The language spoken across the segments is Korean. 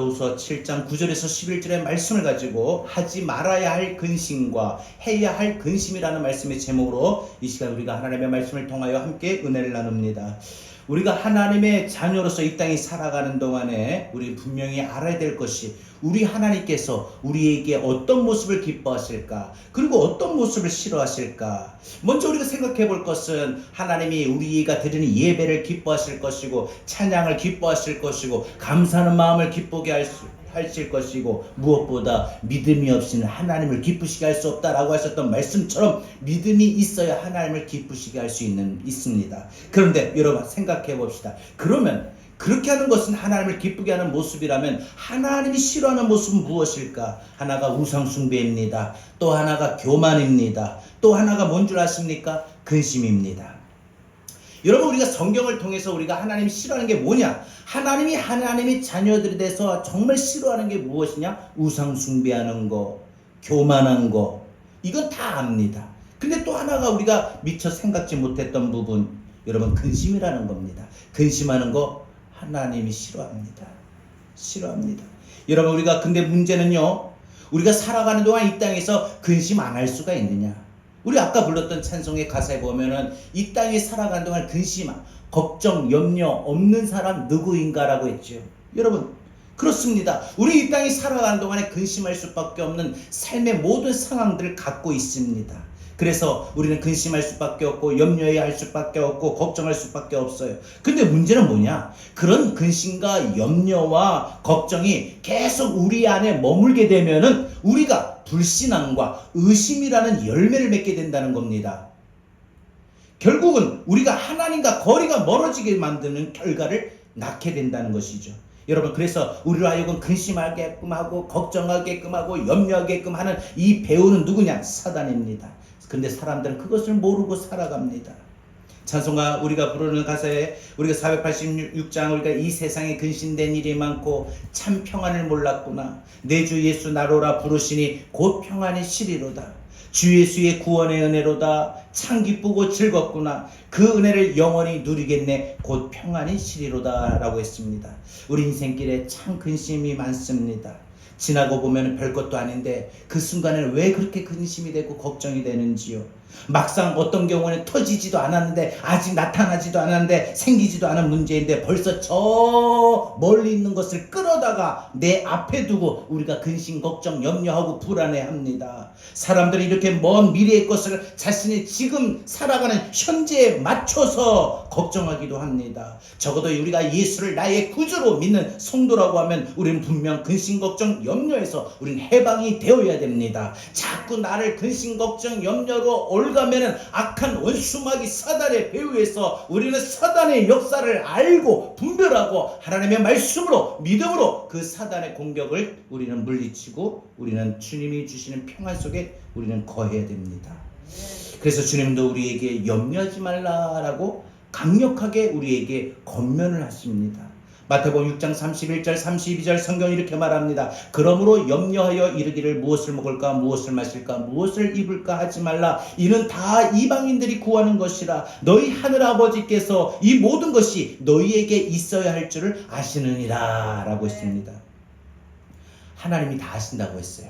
후서 7장 9절에서 11절의 말씀을 가지고 하지 말아야 할 근심과 해야 할 근심이라는 말씀의 제목으로 이 시간 우리가 하나님의 말씀을 통하여 함께 은혜를 나눕니다. 우리가 하나님의 자녀로서 이 땅에 살아가는 동안에 우리 분명히 알아야 될 것이 우리 하나님께서 우리에게 어떤 모습을 기뻐하실까, 그리고 어떤 모습을 싫어하실까. 먼저 우리가 생각해 볼 것은 하나님이 우리가 드리는 예배를 기뻐하실 것이고 찬양을 기뻐하실 것이고 감사하는 마음을 기쁘게 하실 것이고, 무엇보다 믿음이 없이는 하나님을 기쁘시게 할 수 없다라고 하셨던 말씀처럼 믿음이 있어야 하나님을 기쁘시게 할 수 있습니다. 그런데 여러분 생각해 봅시다. 그러면 그렇게 하는 것은 하나님을 기쁘게 하는 모습이라면 하나님이 싫어하는 모습은 무엇일까? 하나가 우상 숭배입니다. 또 하나가 교만입니다. 또 하나가 뭔 줄 아십니까? 근심입니다. 여러분, 우리가 성경을 통해서 우리가 하나님이 싫어하는 게 뭐냐? 하나님이 자녀들에 대해서 정말 싫어하는 게 무엇이냐? 우상 숭배하는 거, 교만한 거, 이건 다 압니다. 근데 또 하나가 우리가 미처 생각지 못했던 부분, 여러분, 근심이라는 겁니다. 근심하는 거 하나님이 싫어합니다. 여러분, 우리가 근데 문제는요, 우리가 살아가는 동안 이 땅에서 근심 안 할 수가 있느냐? 우리 아까 불렀던 찬송의 가사에 보면은 이 땅에 살아가는 동안 근심, 걱정, 염려 없는 사람 누구인가라고 했죠. 여러분, 그렇습니다. 우리 이 땅에 살아가는 동안에 근심할 수밖에 없는 삶의 모든 상황들을 갖고 있습니다. 그래서 우리는 근심할 수밖에 없고 염려해야 할 수밖에 없고 걱정할 수밖에 없어요. 근데 문제는 뭐냐? 그런 근심과 염려와 걱정이 계속 우리 안에 머물게 되면은 우리가 불신앙과 의심이라는 열매를 맺게 된다는 겁니다. 결국은 우리가 하나님과 거리가 멀어지게 만드는 결과를 낳게 된다는 것이죠. 여러분, 그래서 우리로 하여금 근심하게끔 하고 걱정하게끔 하고 염려하게끔 하는 이 배우는 누구냐? 사단입니다. 근데 사람들은 그것을 모르고 살아갑니다. 찬송가 우리가 부르는 가사에 우리가 486장 우리가 이 세상에 근심된 일이 많고 참 평안을 몰랐구나. 내 주 예수 나로라 부르시니 곧 평안이 시리로다. 주 예수의 구원의 은혜로다. 참 기쁘고 즐겁구나. 그 은혜를 영원히 누리겠네. 곧 평안이 시리로다 라고 했습니다. 우리 인생길에 참 근심이 많습니다. 지나고 보면 별것도 아닌데 그 순간에는 왜 그렇게 근심이 되고 걱정이 되는지요. 막상 어떤 경우는 터지지도 않았는데, 아직 나타나지도 않았는데, 생기지도 않은 문제인데 벌써 저 멀리 있는 것을 끌어다가 내 앞에 두고 우리가 근심, 걱정, 염려하고 불안해합니다. 사람들이 이렇게 먼 미래의 것을 자신이 지금 살아가는 현재에 맞춰서 걱정하기도 합니다. 적어도 우리가 예수를 나의 구주로 믿는 성도라고 하면 우리는 분명 근심, 걱정, 염려에서 우리는 해방이 되어야 됩니다. 자꾸 나를 근심, 걱정, 염려로 올가면은 악한 원수마귀 사단의 배후에서 우리는 사단의 역사를 알고 분별하고 하나님의 말씀으로 믿음으로 그 사단의 공격을 우리는 물리치고 우리는 주님이 주시는 평안 속에 우리는 거해야 됩니다. 그래서 주님도 우리에게 염려하지 말라라고 강력하게 우리에게 권면을 하십니다. 마태복음 6장 31절 32절 성경이 이렇게 말합니다. 그러므로 염려하여 이르기를 무엇을 먹을까 무엇을 마실까 무엇을 입을까 하지 말라. 이는 다 이방인들이 구하는 것이라. 너희 하늘 아버지께서 이 모든 것이 너희에게 있어야 할 줄을 아시느니라 라고 했습니다. 하나님이 다 아신다고 했어요.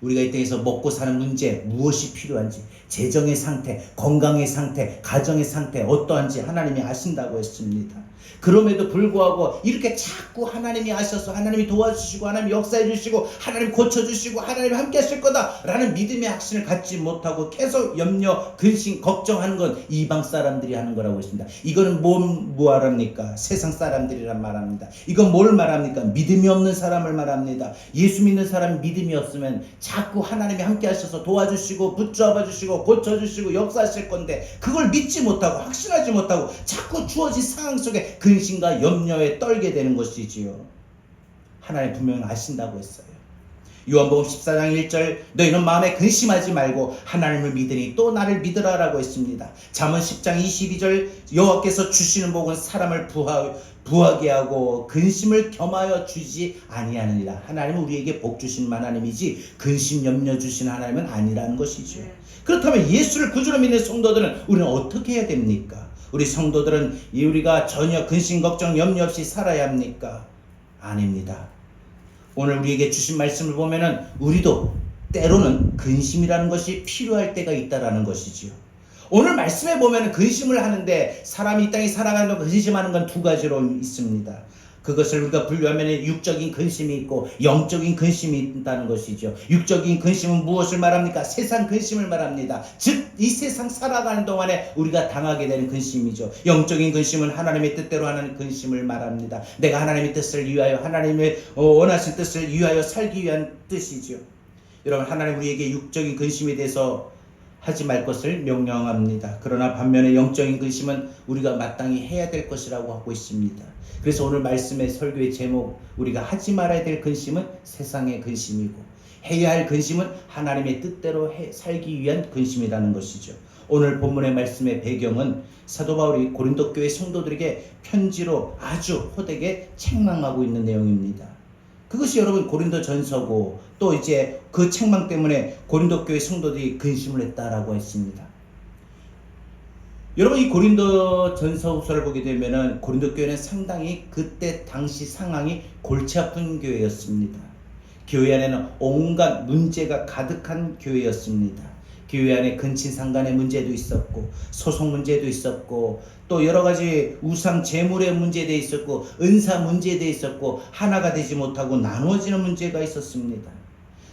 우리가 이 땅에서 먹고 사는 문제, 무엇이 필요한지, 재정의 상태, 건강의 상태, 가정의 상태 어떠한지 하나님이 아신다고 했습니다. 그럼에도 불구하고 이렇게 자꾸 하나님이 아셔서 하나님이 도와주시고 하나님이 역사해 주시고 하나님이 고쳐주시고 하나님이 함께 하실 거다라는 믿음의 확신을 갖지 못하고 계속 염려, 근심, 걱정하는 건 이방 사람들이 하는 거라고 했습니다. 이거는 뭐 말합니까? 세상 사람들이란 말합니다. 이건 뭘 말합니까? 믿음이 없는 사람을 말합니다. 예수 믿는 사람이 믿음이 없으면 자꾸 하나님이 함께 하셔서 도와주시고 붙잡아 주시고 고쳐주시고 역사하실 건데 그걸 믿지 못하고 확신하지 못하고 자꾸 주어진 상황 속에 근심과 염려에 떨게 되는 것이지요. 하나님 분명히 아신다고 했어요. 요한복음 14장 1절 너희는 마음에 근심하지 말고 하나님을 믿으니 또 나를 믿으라 라고 했습니다. 잠언 10장 22절 여호와께서 주시는 복은 사람을 부하게 하고 근심을 겸하여 주지 아니하느니라. 하나님은 우리에게 복 주신 하나님이지 근심 염려 주신 하나님은 아니라는 것이죠. 그렇다면 예수를 구주로 믿는 성도들은 우리는 어떻게 해야 됩니까? 우리 성도들은 우리가 전혀 근심 걱정 염려 없이 살아야 합니까? 아닙니다. 오늘 우리에게 주신 말씀을 보면은 우리도 때로는 근심이라는 것이 필요할 때가 있다라는 것이지요. 오늘 말씀에 보면은 근심을 하는데 사람이 이 땅에 살아가는 동안 근심하는 건 두 가지로 있습니다. 그것을 우리가 분류하면 육적인 근심이 있고 영적인 근심이 있다는 것이죠. 육적인 근심은 무엇을 말합니까? 세상 근심을 말합니다. 즉 이 세상 살아가는 동안에 우리가 당하게 되는 근심이죠. 영적인 근심은 하나님의 뜻대로 하는 근심을 말합니다. 내가 하나님의 뜻을 위하여 하나님의 원하신 뜻을 위하여 살기 위한 뜻이죠. 여러분, 하나님 우리에게 육적인 근심에 대해서 하지 말 것을 명령합니다. 그러나 반면에 영적인 근심은 우리가 마땅히 해야 될 것이라고 하고 있습니다. 그래서 오늘 말씀의 설교의 제목, 우리가 하지 말아야 될 근심은 세상의 근심이고 해야 할 근심은 하나님의 뜻대로 살기 위한 근심이라는 것이죠. 오늘 본문의 말씀의 배경은 사도 바울이 고린도 교회 성도들에게 편지로 아주 호되게 책망하고 있는 내용입니다. 그것이 여러분 고린도 전서고 또 이제 그 책망 때문에 고린도 교회 성도들이 근심을 했다라고 했습니다. 여러분, 이 고린도 전서후서를 보게 되면은 고린도 교회는 상당히 그때 당시 상황이 골치 아픈 교회였습니다. 교회 안에는 온갖 문제가 가득한 교회였습니다. 교회 안에 근친상간의 문제도 있었고 소송 문제도 있었고 또 여러 가지 우상 재물의 문제도 있었고 은사 문제도 있었고 하나가 되지 못하고 나누어지는 문제가 있었습니다.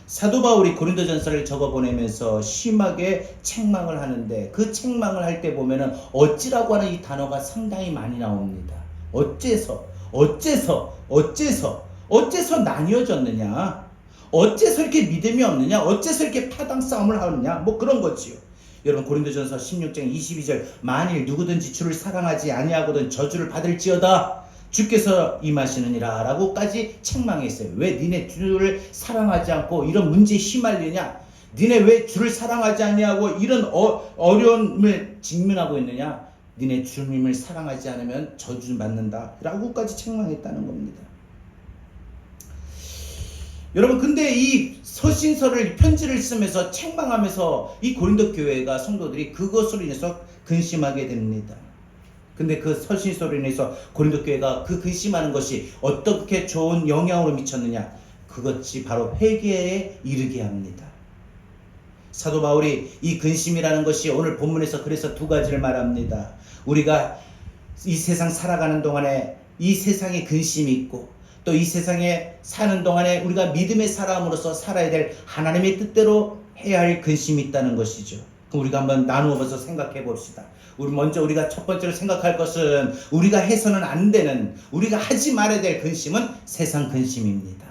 사도 바울이 고린도전서를 적어 보내면서 심하게 책망을 하는데 그 책망을 할 때 보면은 어찌라고 하는 이 단어가 상당히 많이 나옵니다. 어째서 나뉘어졌느냐? 어째서 이렇게 믿음이 없느냐? 어째서 이렇게 파당 싸움을 하느냐? 뭐 그런 거지요. 여러분, 고린도전서 16장 22절 만일 누구든지 주를 사랑하지 아니하거든 저주를 받을지어다 주께서 임하시느니라 라고까지 책망했어요. 왜 니네 주를 사랑하지 않고 이런 문제에 휘말리냐? 니네 왜 주를 사랑하지 아니하고 이런 어려움을 직면하고 있느냐? 니네 주님을 사랑하지 않으면 저주 받는다 라고까지 책망했다는 겁니다. 여러분, 근데 이 서신서를 편지를 쓰면서 책망하면서 이 고린도 교회가 성도들이 그것으로 인해서 근심하게 됩니다. 근데 그 서신서로 인해서 고린도 교회가 그 근심하는 것이 어떻게 좋은 영향으로 미쳤느냐? 그것이 바로 회개에 이르게 합니다. 사도 바울이 이 근심이라는 것이 오늘 본문에서 그래서 두 가지를 말합니다. 우리가 이 세상 살아가는 동안에 이 세상에 근심이 있고 또 이 세상에 사는 동안에 우리가 믿음의 사람으로서 살아야 될 하나님의 뜻대로 해야 할 근심이 있다는 것이죠. 그럼 우리가 한번 나누어 봐서 생각해 봅시다. 우리가 첫 번째로 생각할 것은 우리가 해서는 안 되는, 우리가 하지 말아야 될 근심은 세상 근심입니다.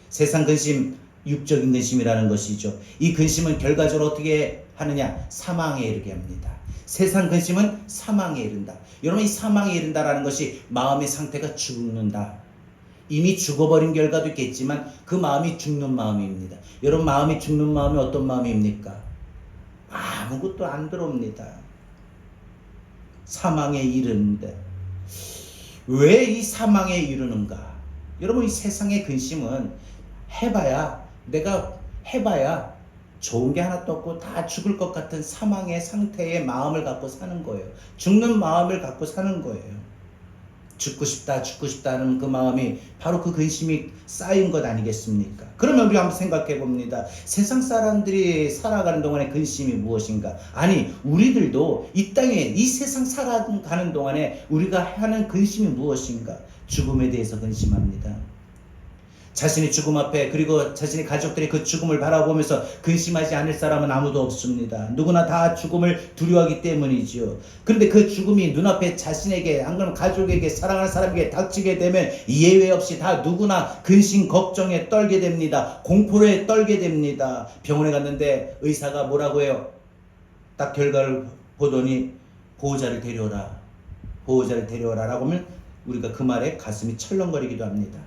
세상 근심, 육적인 근심이라는 것이죠. 이 근심은 결과적으로 어떻게 하느냐? 사망에 이르게 합니다. 세상 근심은 사망에 이른다. 여러분, 이 사망에 이른다라는 것이 마음의 상태가 죽는다. 이미 죽어버린 결과도 있겠지만 그 마음이 죽는 마음입니다. 여러분, 마음이 죽는 마음이 어떤 마음입니까? 아무것도 안 들어옵니다. 사망에 이르는데 왜 이 사망에 이르는가? 여러분, 이 세상의 근심은 내가 해봐야 좋은 게 하나도 없고 다 죽을 것 같은 사망의 상태의 마음을 갖고 사는 거예요. 죽는 마음을 갖고 사는 거예요. 죽고 싶다 하는 그 마음이 바로 그 근심이 쌓인 것 아니겠습니까? 그러면 우리 한번 생각해 봅니다. 세상 사람들이 살아가는 동안의 근심이 무엇인가? 아니, 우리들도 이 땅에 이 세상 살아가는 동안에 우리가 하는 근심이 무엇인가? 죽음에 대해서 근심합니다. 자신의 죽음 앞에, 그리고 자신의 가족들의 그 죽음을 바라보면서 근심하지 않을 사람은 아무도 없습니다. 누구나 다 죽음을 두려워하기 때문이지요. 그런데 그 죽음이 눈앞에 자신에게, 안 그러면 가족에게, 사랑하는 사람에게 닥치게 되면 예외 없이 다 누구나 근심, 걱정에 떨게 됩니다. 공포에 떨게 됩니다. 병원에 갔는데 의사가 뭐라고 해요? 딱 결과를 보더니 보호자를 데려오라 라고 하면 우리가 그 말에 가슴이 철렁거리기도 합니다.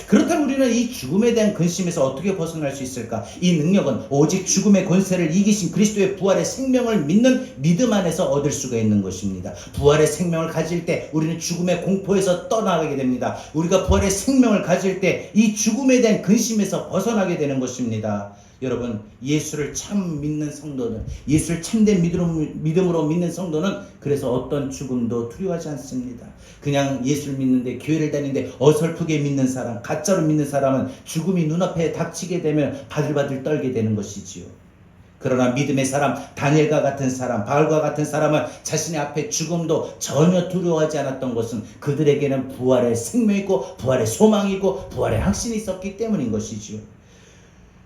그렇다면 우리는 이 죽음에 대한 근심에서 어떻게 벗어날 수 있을까? 이 능력은 오직 죽음의 권세를 이기신 그리스도의 부활의 생명을 믿는 믿음 안에서 얻을 수가 있는 것입니다. 부활의 생명을 가질 때 우리는 죽음의 공포에서 떠나게 됩니다. 우리가 부활의 생명을 가질 때 이 죽음에 대한 근심에서 벗어나게 되는 것입니다. 여러분, 예수를 참 믿는 성도는, 예수를 참된 믿음으로 믿는 성도는 그래서 어떤 죽음도 두려워하지 않습니다. 그냥 예수를 믿는데, 교회를 다니는데 어설프게 믿는 사람, 가짜로 믿는 사람은 죽음이 눈앞에 닥치게 되면 바들바들 떨게 되는 것이지요. 그러나 믿음의 사람, 다니엘과 같은 사람, 바울과 같은 사람은 자신의 앞에 죽음도 전혀 두려워하지 않았던 것은 그들에게는 부활의 생명이고 부활의 소망이고 부활의 확신이 있었기 때문인 것이지요.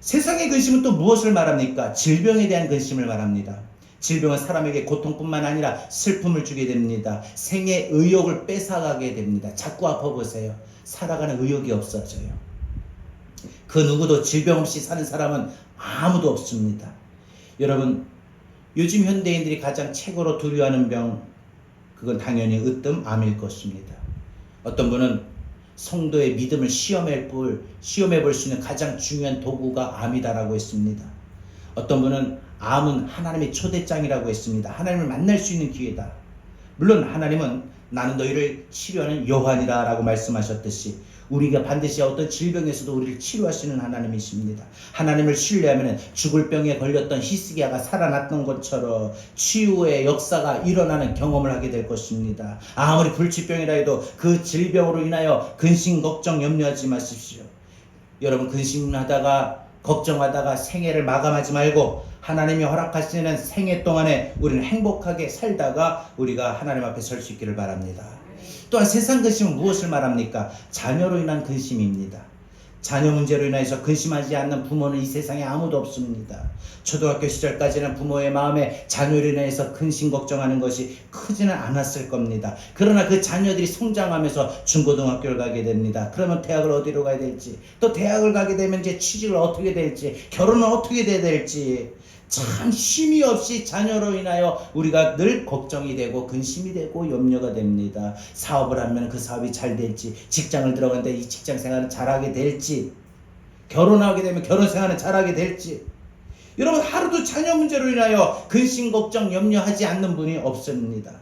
세상의 근심은 또 무엇을 말합니까? 질병에 대한 근심을 말합니다. 질병은 사람에게 고통뿐만 아니라 슬픔을 주게 됩니다. 생의 의욕을 뺏어가게 됩니다. 자꾸 아파보세요. 살아가는 의욕이 없어져요. 그 누구도 질병 없이 사는 사람은 아무도 없습니다. 여러분, 요즘 현대인들이 가장 최고로 두려워하는 병, 그건 당연히 으뜸, 암일 것입니다. 어떤 분은 성도의 믿음을 시험해 볼 수 있는 가장 중요한 도구가 암이다라고 했습니다. 어떤 분은 암은 하나님의 초대장이라고 했습니다. 하나님을 만날 수 있는 기회다. 물론 하나님은 나는 너희를 치료하는 요한이라 라고 말씀하셨듯이 우리가 반드시 어떤 질병에서도 우리를 치료하시는 하나님이십니다. 하나님을 신뢰하면 죽을 병에 걸렸던 히스기야가 살아났던 것처럼 치유의 역사가 일어나는 경험을 하게 될 것입니다. 아무리 불치병이라 해도 그 질병으로 인하여 근심, 걱정, 염려하지 마십시오. 여러분, 근심하다가 걱정하다가 생애를 마감하지 말고 하나님이 허락하시는 생애 동안에 우리는 행복하게 살다가 우리가 하나님 앞에 설 수 있기를 바랍니다. 또한 세상 근심은 무엇을 말합니까? 자녀로 인한 근심입니다. 자녀 문제로 인해서 근심하지 않는 부모는 이 세상에 아무도 없습니다. 초등학교 시절까지는 부모의 마음에 자녀로 인해서 근심 걱정하는 것이 크지는 않았을 겁니다. 그러나 그 자녀들이 성장하면서 중고등학교를 가게 됩니다. 그러면 대학을 어디로 가야 될지, 또 대학을 가게 되면 이제 취직을 어떻게 될지, 결혼은 어떻게 돼야 될지, 참 쉼이 없이 자녀로 인하여 우리가 늘 걱정이 되고 근심이 되고 염려가 됩니다. 사업을 하면 그 사업이 잘 될지, 직장을 들어가는데 이 직장 생활은 잘하게 될지, 결혼하게 되면 결혼 생활은 잘하게 될지. 여러분, 하루도 자녀 문제로 인하여 근심 걱정 염려하지 않는 분이 없습니다.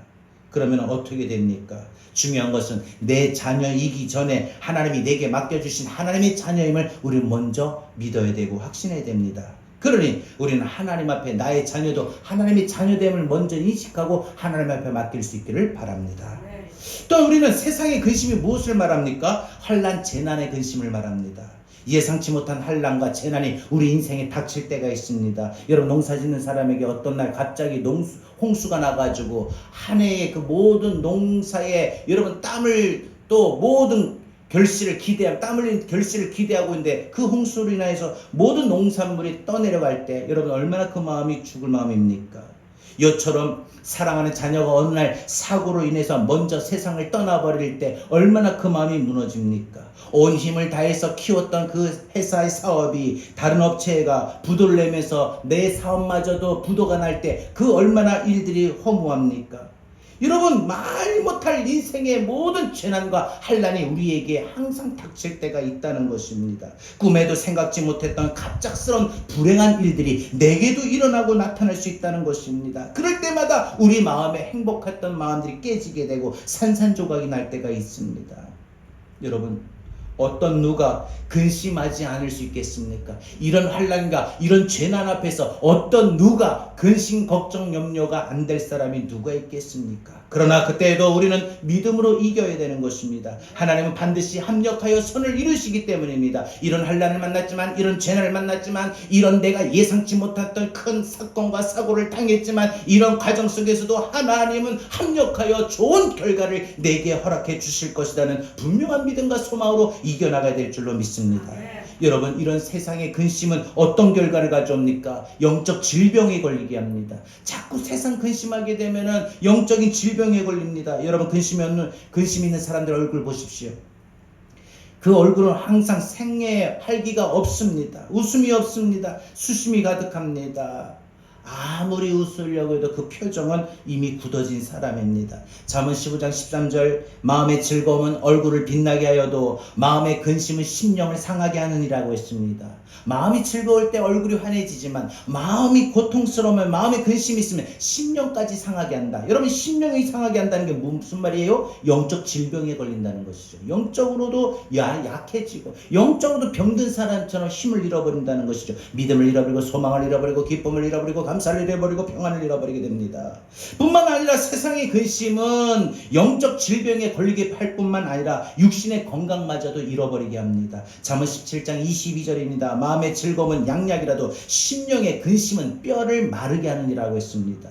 그러면 어떻게 됩니까? 중요한 것은 내 자녀이기 전에 하나님이 내게 맡겨주신 하나님의 자녀임을 우리는 먼저 믿어야 되고 확신해야 됩니다. 그러니 우리는 하나님 앞에 나의 자녀도 하나님의 자녀됨을 먼저 인식하고 하나님 앞에 맡길 수 있기를 바랍니다. 또 우리는 세상의 근심이 무엇을 말합니까? 환난, 재난의 근심을 말합니다. 예상치 못한 환난과 재난이 우리 인생에 닥칠 때가 있습니다. 여러분, 농사 짓는 사람에게 어떤 날 갑자기 홍수가 나가지고 한 해의 그 모든 농사에 여러분 땀을 또 모든 땀 흘린 결실을 기대하고 있는데 그 홍수로 인해서 모든 농산물이 떠내려갈 때 여러분 얼마나 그 마음이 죽을 마음입니까? 이처럼 사랑하는 자녀가 어느 날 사고로 인해서 먼저 세상을 떠나버릴 때 얼마나 그 마음이 무너집니까? 온 힘을 다해서 키웠던 그 회사의 사업이 다른 업체가 부도를 내면서 내 사업마저도 부도가 날 때 그 얼마나 일들이 허무합니까? 여러분, 말 못할 인생의 모든 재난과 환난이 우리에게 항상 닥칠 때가 있다는 것입니다. 꿈에도 생각지 못했던 갑작스러운 불행한 일들이 내게도 일어나고 나타날 수 있다는 것입니다. 그럴 때마다 우리 마음에 행복했던 마음들이 깨지게 되고 산산조각이 날 때가 있습니다. 여러분, 어떤 누가 근심하지 않을 수 있겠습니까? 이런 환난과 이런 재난 앞에서 어떤 누가 근심, 걱정, 염려가 안 될 사람이 누가 있겠습니까? 그러나 그때에도 우리는 믿음으로 이겨야 되는 것입니다. 하나님은 반드시 합력하여 선을 이루시기 때문입니다. 이런 환난을 만났지만, 이런 재난을 만났지만, 이런 내가 예상치 못했던 큰 사건과 사고를 당했지만, 이런 과정 속에서도 하나님은 합력하여 좋은 결과를 내게 허락해 주실 것이라는 분명한 믿음과 소망으로 이겨나가야 될 줄로 믿습니다. 여러분, 이런 세상의 근심은 어떤 결과를 가져옵니까? 영적 질병에 걸리게 합니다. 자꾸 세상 근심하게 되면은 영적인 질병에 걸립니다. 여러분, 근심 있는 사람들 얼굴 보십시오. 그 얼굴은 항상 생애에 활기가 없습니다. 웃음이 없습니다. 수심이 가득합니다. 아무리 웃으려고 해도 그 표정은 이미 굳어진 사람입니다. 잠언 15장 13절 마음의 즐거움은 얼굴을 빛나게 하여도 마음의 근심은 심령을 상하게 하느니라고 했습니다. 마음이 즐거울 때 얼굴이 환해지지만 마음이 고통스러우면 마음의 근심이 있으면 심령까지 상하게 한다. 여러분 심령이 상하게 한다는 게 무슨 말이에요? 영적 질병에 걸린다는 것이죠. 영적으로도 약해지고 영적으로도 병든 사람처럼 힘을 잃어버린다는 것이죠. 믿음을 잃어버리고 소망을 잃어버리고 기쁨을 잃어버리고 감사를 잃어버리고 평안을 잃어버리게 됩니다. 뿐만 아니라 세상의 근심은 영적 질병에 걸리게 할 뿐만 아니라 육신의 건강마저도 잃어버리게 합니다. 잠언 17장 22절입니다. 마음의 즐거움은 양약이라도 심령의 근심은 뼈를 마르게 하느니라고 했습니다.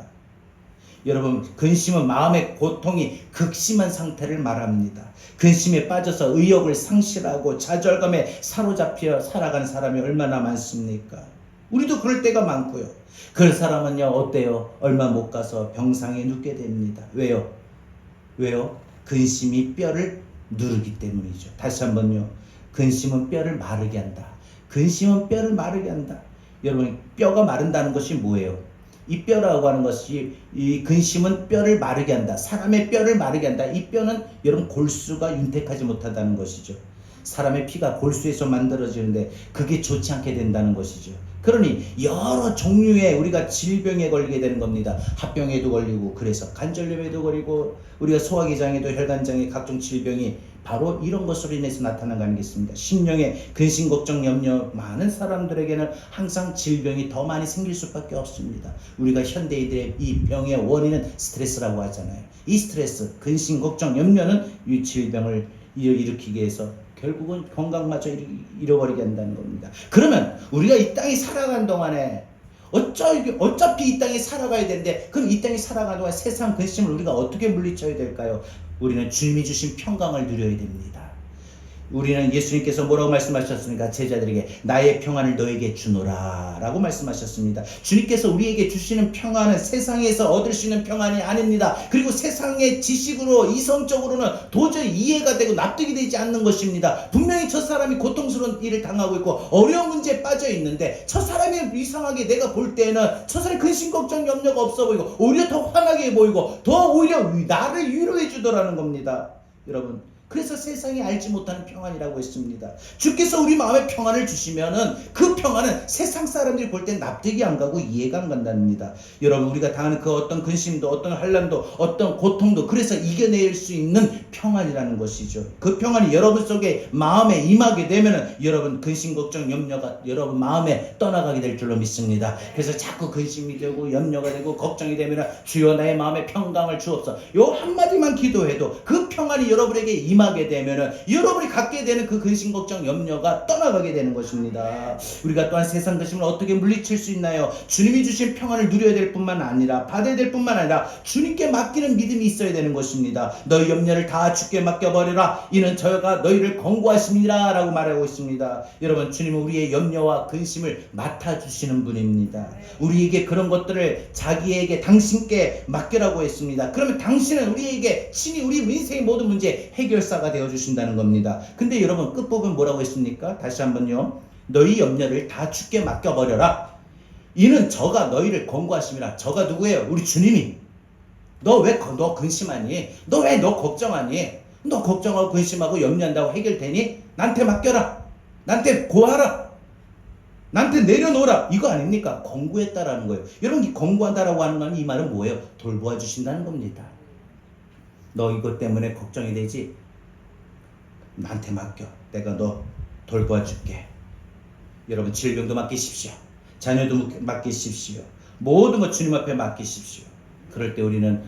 여러분 근심은 마음의 고통이 극심한 상태를 말합니다. 근심에 빠져서 의욕을 상실하고 좌절감에 사로잡혀 살아간 사람이 얼마나 많습니까? 우리도 그럴 때가 많고요. 그 사람은요 어때요? 얼마 못 가서 병상에 눕게 됩니다. 왜요? 근심이 뼈를 누르기 때문이죠. 다시 한번요. 근심은 뼈를 마르게 한다. 근심은 뼈를 마르게 한다. 여러분 뼈가 마른다는 것이 뭐예요? 이 뼈라고 하는 것이 이 근심은 뼈를 마르게 한다. 사람의 뼈를 마르게 한다. 이 뼈는 여러분 골수가 윤택하지 못하다는 것이죠. 사람의 피가 골수에서 만들어지는데 그게 좋지 않게 된다는 것이죠. 그러니 여러 종류의 우리가 질병에 걸리게 되는 겁니다. 합병에도 걸리고 그래서 관절염에도 걸리고 우리가 소화기장에도 혈관장에 각종 질병이 바로 이런 것으로 인해서 나타난 거 아니겠습니까? 심령의 근심, 걱정, 염려 많은 사람들에게는 항상 질병이 더 많이 생길 수밖에 없습니다. 우리가 현대인들의 이 병의 원인은 스트레스라고 하잖아요. 이 스트레스, 근심, 걱정, 염려는 이 질병을 일으키게 해서 결국은 건강마저 잃어버리게 한다는 겁니다. 그러면 우리가 이 땅에 살아가는 동안에 어차피 이 땅에 살아가야 되는데 그럼 이 땅에 살아가는 동안 세상 근심을 우리가 어떻게 물리쳐야 될까요? 우리는 주님이 주신 평강을 누려야 됩니다. 우리는 예수님께서 뭐라고 말씀하셨습니까? 제자들에게 나의 평안을 너에게 주노라 라고 말씀하셨습니다. 주님께서 우리에게 주시는 평안은 세상에서 얻을 수 있는 평안이 아닙니다. 그리고 세상의 지식으로 이성적으로는 도저히 이해가 되고 납득이 되지 않는 것입니다. 분명히 저 사람이 고통스러운 일을 당하고 있고 어려운 문제에 빠져 있는데 저 사람이 이상하게 내가 볼 때는 저 사람이 근심 걱정 염려가 없어 보이고 오히려 더 환하게 보이고 더 오히려 나를 위로해 주더라는 겁니다. 여러분 그래서 세상이 알지 못하는 평안이라고 했습니다. 주께서 우리 마음에 평안을 주시면은 그 평안은 세상 사람들이 볼 땐 납득이 안 가고 이해가 안 간답니다. 여러분 우리가 당하는 그 어떤 근심도 어떤 환난도 어떤 고통도 그래서 이겨낼 수 있는 평안이라는 것이죠. 그 평안이 여러분 속에 마음에 임하게 되면은 여러분 근심 걱정 염려가 여러분 마음에 떠나가게 될 줄로 믿습니다. 그래서 자꾸 근심이 되고 염려가 되고 걱정이 되면은 주여 나의 마음에 평강을 주옵소서. 요 한마디만 기도해도 그 평안이 여러분에게 임하게 되면은 여러분이 갖게 되는 그 근심 걱정 염려가 떠나가게 되는 것입니다. 우리가 또한 세상 근심을 어떻게 물리칠 수 있나요? 주님이 주신 평안을 누려야 될 뿐만 아니라 받아야 될 뿐만 아니라 주님께 맡기는 믿음이 있어야 되는 것입니다. 너희 염려를 다 주께 맡겨버리라 이는 저가 너희를 권고하심이라 라고 말하고 있습니다. 여러분 주님은 우리의 염려와 근심을 맡아주시는 분입니다. 우리에게 그런 것들을 자기에게 당신께 맡기라고 했습니다. 그러면 당신은 우리에게 친히 우리 인생의 모든 문제 해결사가 되어주신다는 겁니다. 근데 여러분 끝부분 뭐라고 했습니까? 다시 한번요. 너희 염려를 다 주께 맡겨버려라. 이는 저가 너희를 권고하심이라. 저가 누구예요? 우리 주님이. 너 왜 너 근심하니? 너 왜 너 걱정하니? 너 걱정하고 근심하고 염려한다고 해결되니? 나한테 맡겨라. 나한테 고하라. 나한테 내려놓으라. 이거 아닙니까? 권고했다라는 거예요. 여러분 이 권고한다라고 하는 건 이 말은 뭐예요? 돌보아 주신다는 겁니다. 너 이것 때문에 걱정이 되지? 나한테 맡겨. 내가 너 돌보아 줄게. 여러분 질병도 맡기십시오. 자녀도 맡기십시오. 모든 것 주님 앞에 맡기십시오. 그럴 때 우리는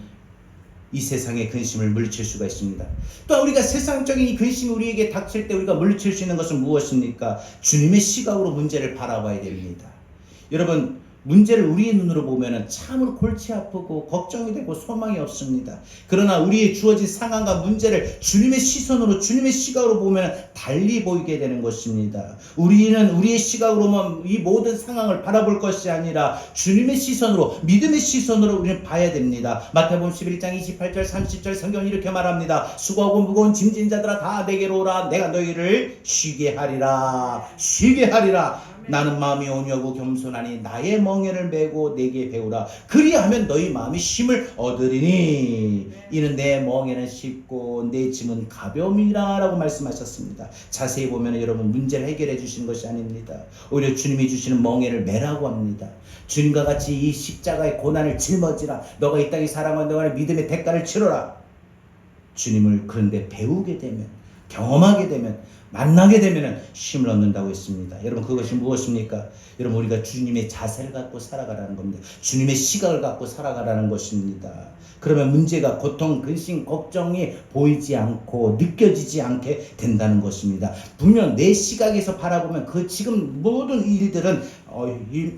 이 세상의 근심을 물리칠 수가 있습니다. 또 우리가 세상적인 이 근심이 우리에게 닥칠 때 우리가 물리칠 수 있는 것은 무엇입니까? 주님의 시각으로 문제를 바라봐야 됩니다. 여러분 문제를 우리의 눈으로 보면 참으로 골치 아프고 걱정이 되고 소망이 없습니다. 그러나 우리의 주어진 상황과 문제를 주님의 시선으로 주님의 시각으로 보면 달리 보이게 되는 것입니다. 우리는 우리의 시각으로만 이 모든 상황을 바라볼 것이 아니라 주님의 시선으로 믿음의 시선으로 우리는 봐야 됩니다. 마태복음 11장 28절 30절 성경은 이렇게 말합니다. 수고하고 무거운 짐진 자들아 다 내게로 오라. 내가 너희를 쉬게 하리라. 쉬게 하리라. 나는 마음이 온유하고 겸손하니 나의 멍에를 메고 내게 배우라. 그리하면 너희 마음이 쉼을 얻으리니 이는 내 멍에는 쉽고 내 짐은 가벼움이라 라고 말씀하셨습니다. 자세히 보면 여러분 문제를 해결해 주시는 것이 아닙니다. 오히려 주님이 주시는 멍에를 메라고 합니다. 주님과 같이 이 십자가의 고난을 짊어지라. 너가 이 땅에 살아가는 동안에 믿음의 대가를 치러라. 주님을 그런데 배우게 되면, 경험하게 되면, 만나게 되면 쉼을 얻는다고 했습니다. 여러분 그것이 무엇입니까? 여러분 우리가 주님의 자세를 갖고 살아가라는 겁니다. 주님의 시각을 갖고 살아가라는 것입니다. 그러면 문제가 고통, 근심, 걱정이 보이지 않고 느껴지지 않게 된다는 것입니다. 분명 내 시각에서 바라보면 그 지금 모든 일들은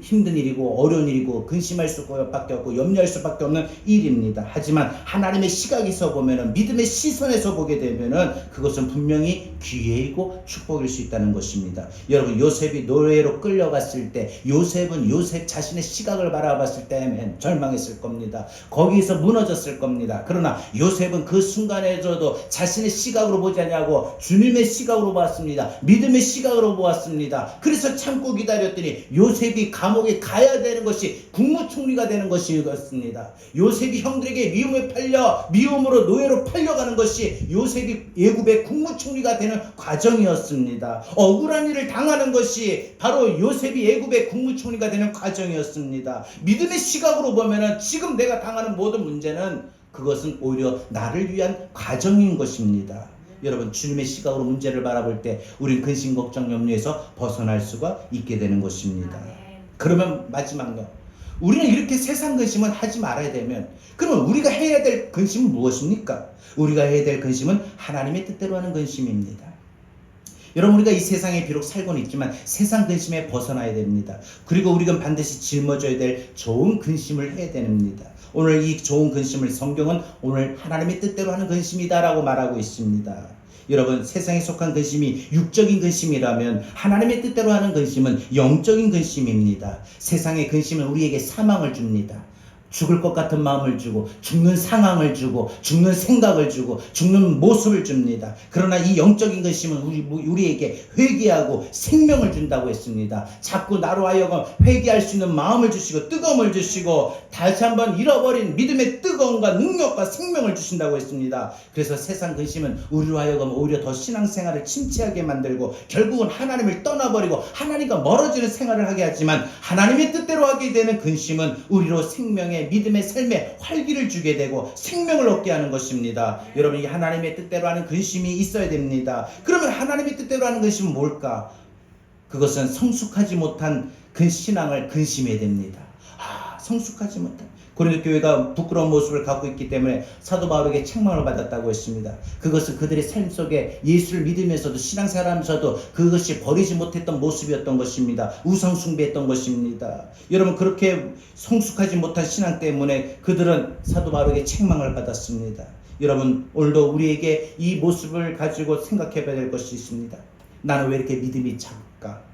힘든 일이고 어려운 일이고 근심할 수밖에 없고 염려할 수밖에 없는 일입니다. 하지만 하나님의 시각에서 보면은, 믿음의 시선에서 보게 되면은 그것은 분명히 기회이고 축복일 수 있다는 것입니다. 여러분 요셉이 노예로 끌려갔을 때 요셉은 요셉 자신의 시각을 바라봤을 때 절망했을 겁니다. 거기에서 무너졌을 겁니다. 그러나 요셉은 그 순간에서도 자신의 시각으로 보지 않냐고 주님의 시각으로 보았습니다. 믿음의 시각으로 보았습니다. 그래서 참고 기다렸더니 요셉이 감옥에 가야 되는 것이 국무총리가 되는 것이었습니다. 요셉이 형들에게 미움에 팔려 미움으로 노예로 팔려가는 것이 요셉이 애굽의 국무총리가 되는 과정이었습니다. 억울한 일을 당하는 것이 바로 요셉이 애굽의 국무총리가 되는 과정이었습니다. 믿음의 시각으로 보면은 지금 내가 당하는 모든 문제는 그것은 오히려 나를 위한 과정인 것입니다. 여러분 주님의 시각으로 문제를 바라볼 때 우린 근심 걱정 염려에서 벗어날 수가 있게 되는 것입니다. 그러면 마지막으로 우리는 이렇게 세상 근심은 하지 말아야 되면, 그러면 우리가 해야 될 근심은 무엇입니까? 우리가 해야 될 근심은 하나님의 뜻대로 하는 근심입니다. 여러분 우리가 이 세상에 비록 살고는 있지만 세상 근심에 벗어나야 됩니다. 그리고 우리가 반드시 짊어져야 될 좋은 근심을 해야 됩니다. 오늘 이 좋은 근심을 성경은 오늘 하나님의 뜻대로 하는 근심이다 라고 말하고 있습니다. 여러분 세상에 속한 근심이 육적인 근심이라면 하나님의 뜻대로 하는 근심은 영적인 근심입니다. 세상의 근심은 우리에게 사망을 줍니다. 죽을 것 같은 마음을 주고 죽는 상황을 주고 죽는 생각을 주고 죽는 모습을 줍니다. 그러나 이 영적인 근심은 우리에게 회개하고 생명을 준다고 했습니다. 자꾸 나로 하여금 회개할 수 있는 마음을 주시고 뜨거움을 주시고 다시 한번 잃어버린 믿음의 뜨거움과 능력과 생명을 주신다고 했습니다. 그래서 세상 근심은 우리로 하여금 오히려 더 신앙생활을 침체하게 만들고 결국은 하나님을 떠나버리고 하나님과 멀어지는 생활을 하게 하지만, 하나님의 뜻대로 하게 되는 근심은 우리로 생명의 믿음의 삶에 활기를 주게 되고 생명을 얻게 하는 것입니다. 여러분 이 하나님의 뜻대로 하는 근심이 있어야 됩니다. 그러면 하나님의 뜻대로 하는 근심은 뭘까? 그것은 성숙하지 못한 신앙을 근심해야 됩니다. 성숙하지 못한 고린도 교회가 부끄러운 모습을 갖고 있기 때문에 사도 바울에게 책망을 받았다고 했습니다. 그것은 그들의 삶 속에 예수를 믿으면서도 신앙생활하면서도 그것이 버리지 못했던 모습이었던 것입니다. 우상 숭배했던 것입니다. 여러분 그렇게 성숙하지 못한 신앙 때문에 그들은 사도 바울에게 책망을 받았습니다. 여러분 오늘도 우리에게 이 모습을 가지고 생각해 봐야 될 것이 있습니다. 나는 왜 이렇게 믿음이 작을까?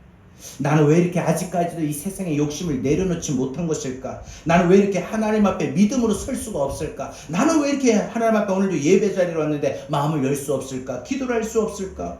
나는 왜 이렇게 아직까지도 이 세상의 욕심을 내려놓지 못한 것일까? 나는 왜 이렇게 하나님 앞에 믿음으로 설 수가 없을까? 나는 왜 이렇게 하나님 앞에 오늘도 예배 자리로 왔는데 마음을 열 수 없을까? 기도를 할 수 없을까?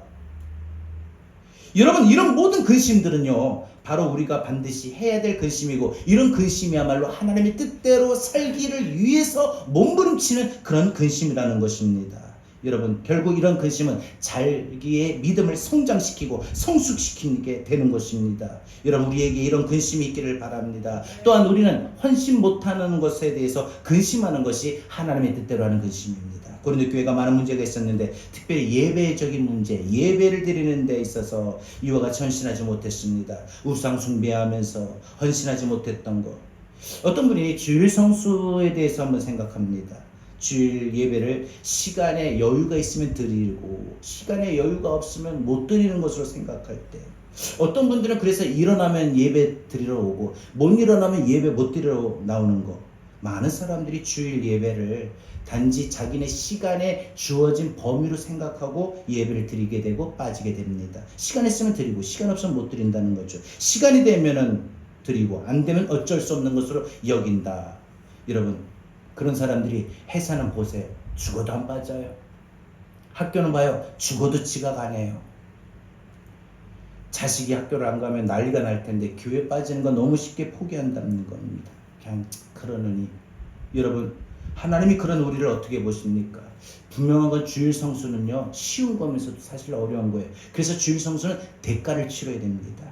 여러분 이런 모든 근심들은요 바로 우리가 반드시 해야 될 근심이고, 이런 근심이야말로 하나님의 뜻대로 살기를 위해서 몸부림치는 그런 근심이라는 것입니다. 여러분 결국 이런 근심은 자기의 믿음을 성장시키고 성숙시키게 되는 것입니다. 여러분 우리에게 이런 근심이 있기를 바랍니다. 또한 우리는 헌신 못하는 것에 대해서 근심하는 것이 하나님의 뜻대로 하는 근심입니다. 고린도 교회가 많은 문제가 있었는데 특별히 예배적인 문제, 예배를 드리는 데 있어서 이와 같이 헌신하지 못했습니다. 우상 숭배하면서 헌신하지 못했던 것. 어떤 분이 주일 성수에 대해서 한번 생각합니다. 주일 예배를 시간에 여유가 있으면 드리고 시간에 여유가 없으면 못 드리는 것으로 생각할 때, 어떤 분들은 그래서 일어나면 예배 드리러 오고 못 일어나면 예배 못 드리러 나오는 거. 많은 사람들이 주일 예배를 단지 자기네 시간에 주어진 범위로 생각하고 예배를 드리게 되고 빠지게 됩니다. 시간 있으면 드리고 시간 없으면 못 드린다는 거죠. 시간이 되면은 드리고 안 되면 어쩔 수 없는 것으로 여긴다. 여러분 그런 사람들이 회사는 보세요. 죽어도 안 빠져요. 학교는 봐요. 죽어도 지각 안 해요. 자식이 학교를 안 가면 난리가 날 텐데 교회 빠지는 건 너무 쉽게 포기한다는 겁니다. 그냥 그러느니 여러분, 하나님이 그런 우리를 어떻게 보십니까? 분명한 건 주일 성수는요, 쉬운 거면서도 사실 어려운 거예요. 그래서 주일 성수는 대가를 치러야 됩니다.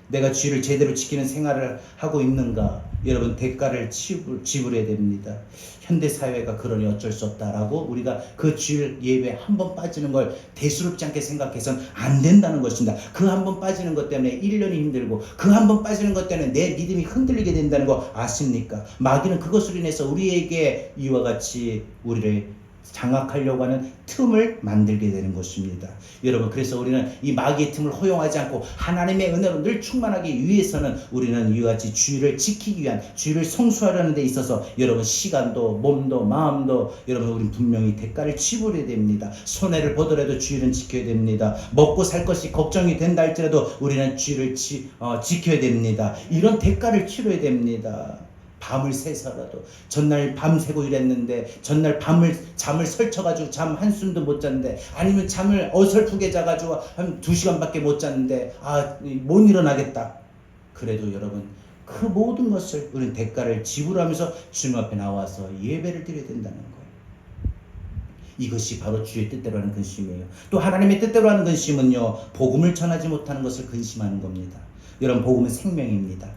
내가 주일을 제대로 지키는 생활을 하고 있는가? 여러분, 대가를 지불해야 됩니다. 현대사회가 그러니 어쩔 수 없다라고 우리가 그 주일 예배 한 번 빠지는 걸 대수롭지 않게 생각해서는 안 된다는 것입니다. 그 한 번 빠지는 것 때문에 1년이 힘들고 그 한 번 빠지는 것 때문에 내 믿음이 흔들리게 된다는 거 아십니까? 마귀는 그것으로 인해서 우리에게 이와 같이 우리를 장악하려고 하는 틈을 만들게 되는 것입니다. 여러분, 그래서 우리는 이 마귀의 틈을 허용하지 않고 하나님의 은혜로 늘 충만하기 위해서는 우리는 이와 같이 주일을 지키기 위한, 주일을 성수하려는 데 있어서 여러분 시간도 몸도 마음도 여러분 우리는 분명히 대가를 지불해야 됩니다. 손해를 보더라도 주일은 지켜야 됩니다. 먹고 살 것이 걱정이 된다 할지라도 우리는 주일을 지켜야 됩니다. 이런 대가를 치러야 됩니다. 밤을 새서라도 전날 밤새고 일했는데 전날 잠을 설쳐가지고 잠 한숨도 못 잤는데, 아니면 잠을 어설프게 자가지고 한 2시간밖에 못 잤는데 못 일어나겠다. 그래도 여러분 그 모든 것을 우리는 대가를 지불하면서 주님 앞에 나와서 예배를 드려야 된다는 거예요. 이것이 바로 주의 뜻대로 하는 근심이에요. 또 하나님의 뜻대로 하는 근심은요, 복음을 전하지 못하는 것을 근심하는 겁니다. 여러분, 복음은 생명입니다.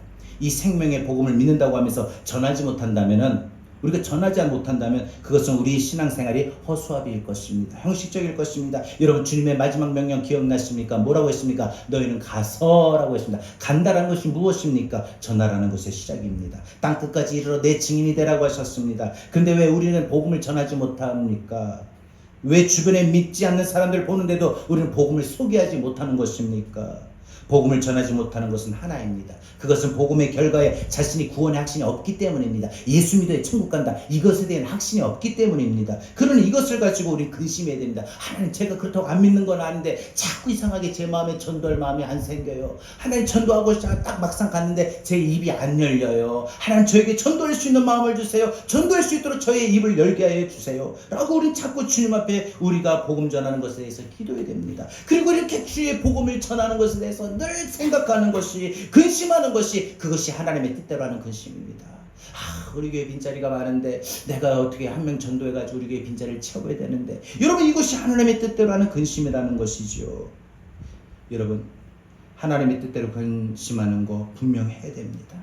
이 생명의 복음을 믿는다고 하면서 전하지 못한다면은, 우리가 전하지 못한다면 그것은 우리의 신앙생활이 허수아비일 것입니다. 형식적일 것입니다. 여러분, 주님의 마지막 명령 기억나십니까? 뭐라고 했습니까? 너희는 가서라고 했습니다. 간다라는 것이 무엇입니까? 전하라는 것의 시작입니다. 땅끝까지 이르러 내 증인이 되라고 하셨습니다. 근데 왜 우리는 복음을 전하지 못합니까? 왜 주변에 믿지 않는 사람들 보는데도 우리는 복음을 소개하지 못하는 것입니까? 복음을 전하지 못하는 것은 하나입니다. 그것은 복음의 결과에 자신이 구원의 확신이 없기 때문입니다. 예수 믿어야 천국 간다, 이것에 대한 확신이 없기 때문입니다. 그러니 이것을 가지고 우리 근심해야 됩니다. 하나님, 제가 그렇다고 안 믿는 건 아닌데 자꾸 이상하게 제 마음에 전도할 마음이 안 생겨요. 하나님, 전도하고 딱 막상 갔는데 제 입이 안 열려요. 하나님, 저에게 전도할 수 있는 마음을 주세요. 전도할 수 있도록 저의 입을 열게 하여 주세요 라고 우리는 자꾸 주님 앞에 우리가 복음 전하는 것에 대해서 기도해야 됩니다. 그리고 이렇게 주의 복음을 전하는 것에 대해서 늘 생각하는 것이, 근심하는 것이, 그것이 하나님의 뜻대로 하는 근심입니다. 우리 교회 빈자리가 많은데 내가 어떻게 한 명 전도해가지고 우리 교회 빈자리를 채워야 되는데, 여러분, 이것이 하나님의 뜻대로 하는 근심이라는 것이죠. 여러분, 하나님의 뜻대로 근심하는 거 분명해야 됩니다.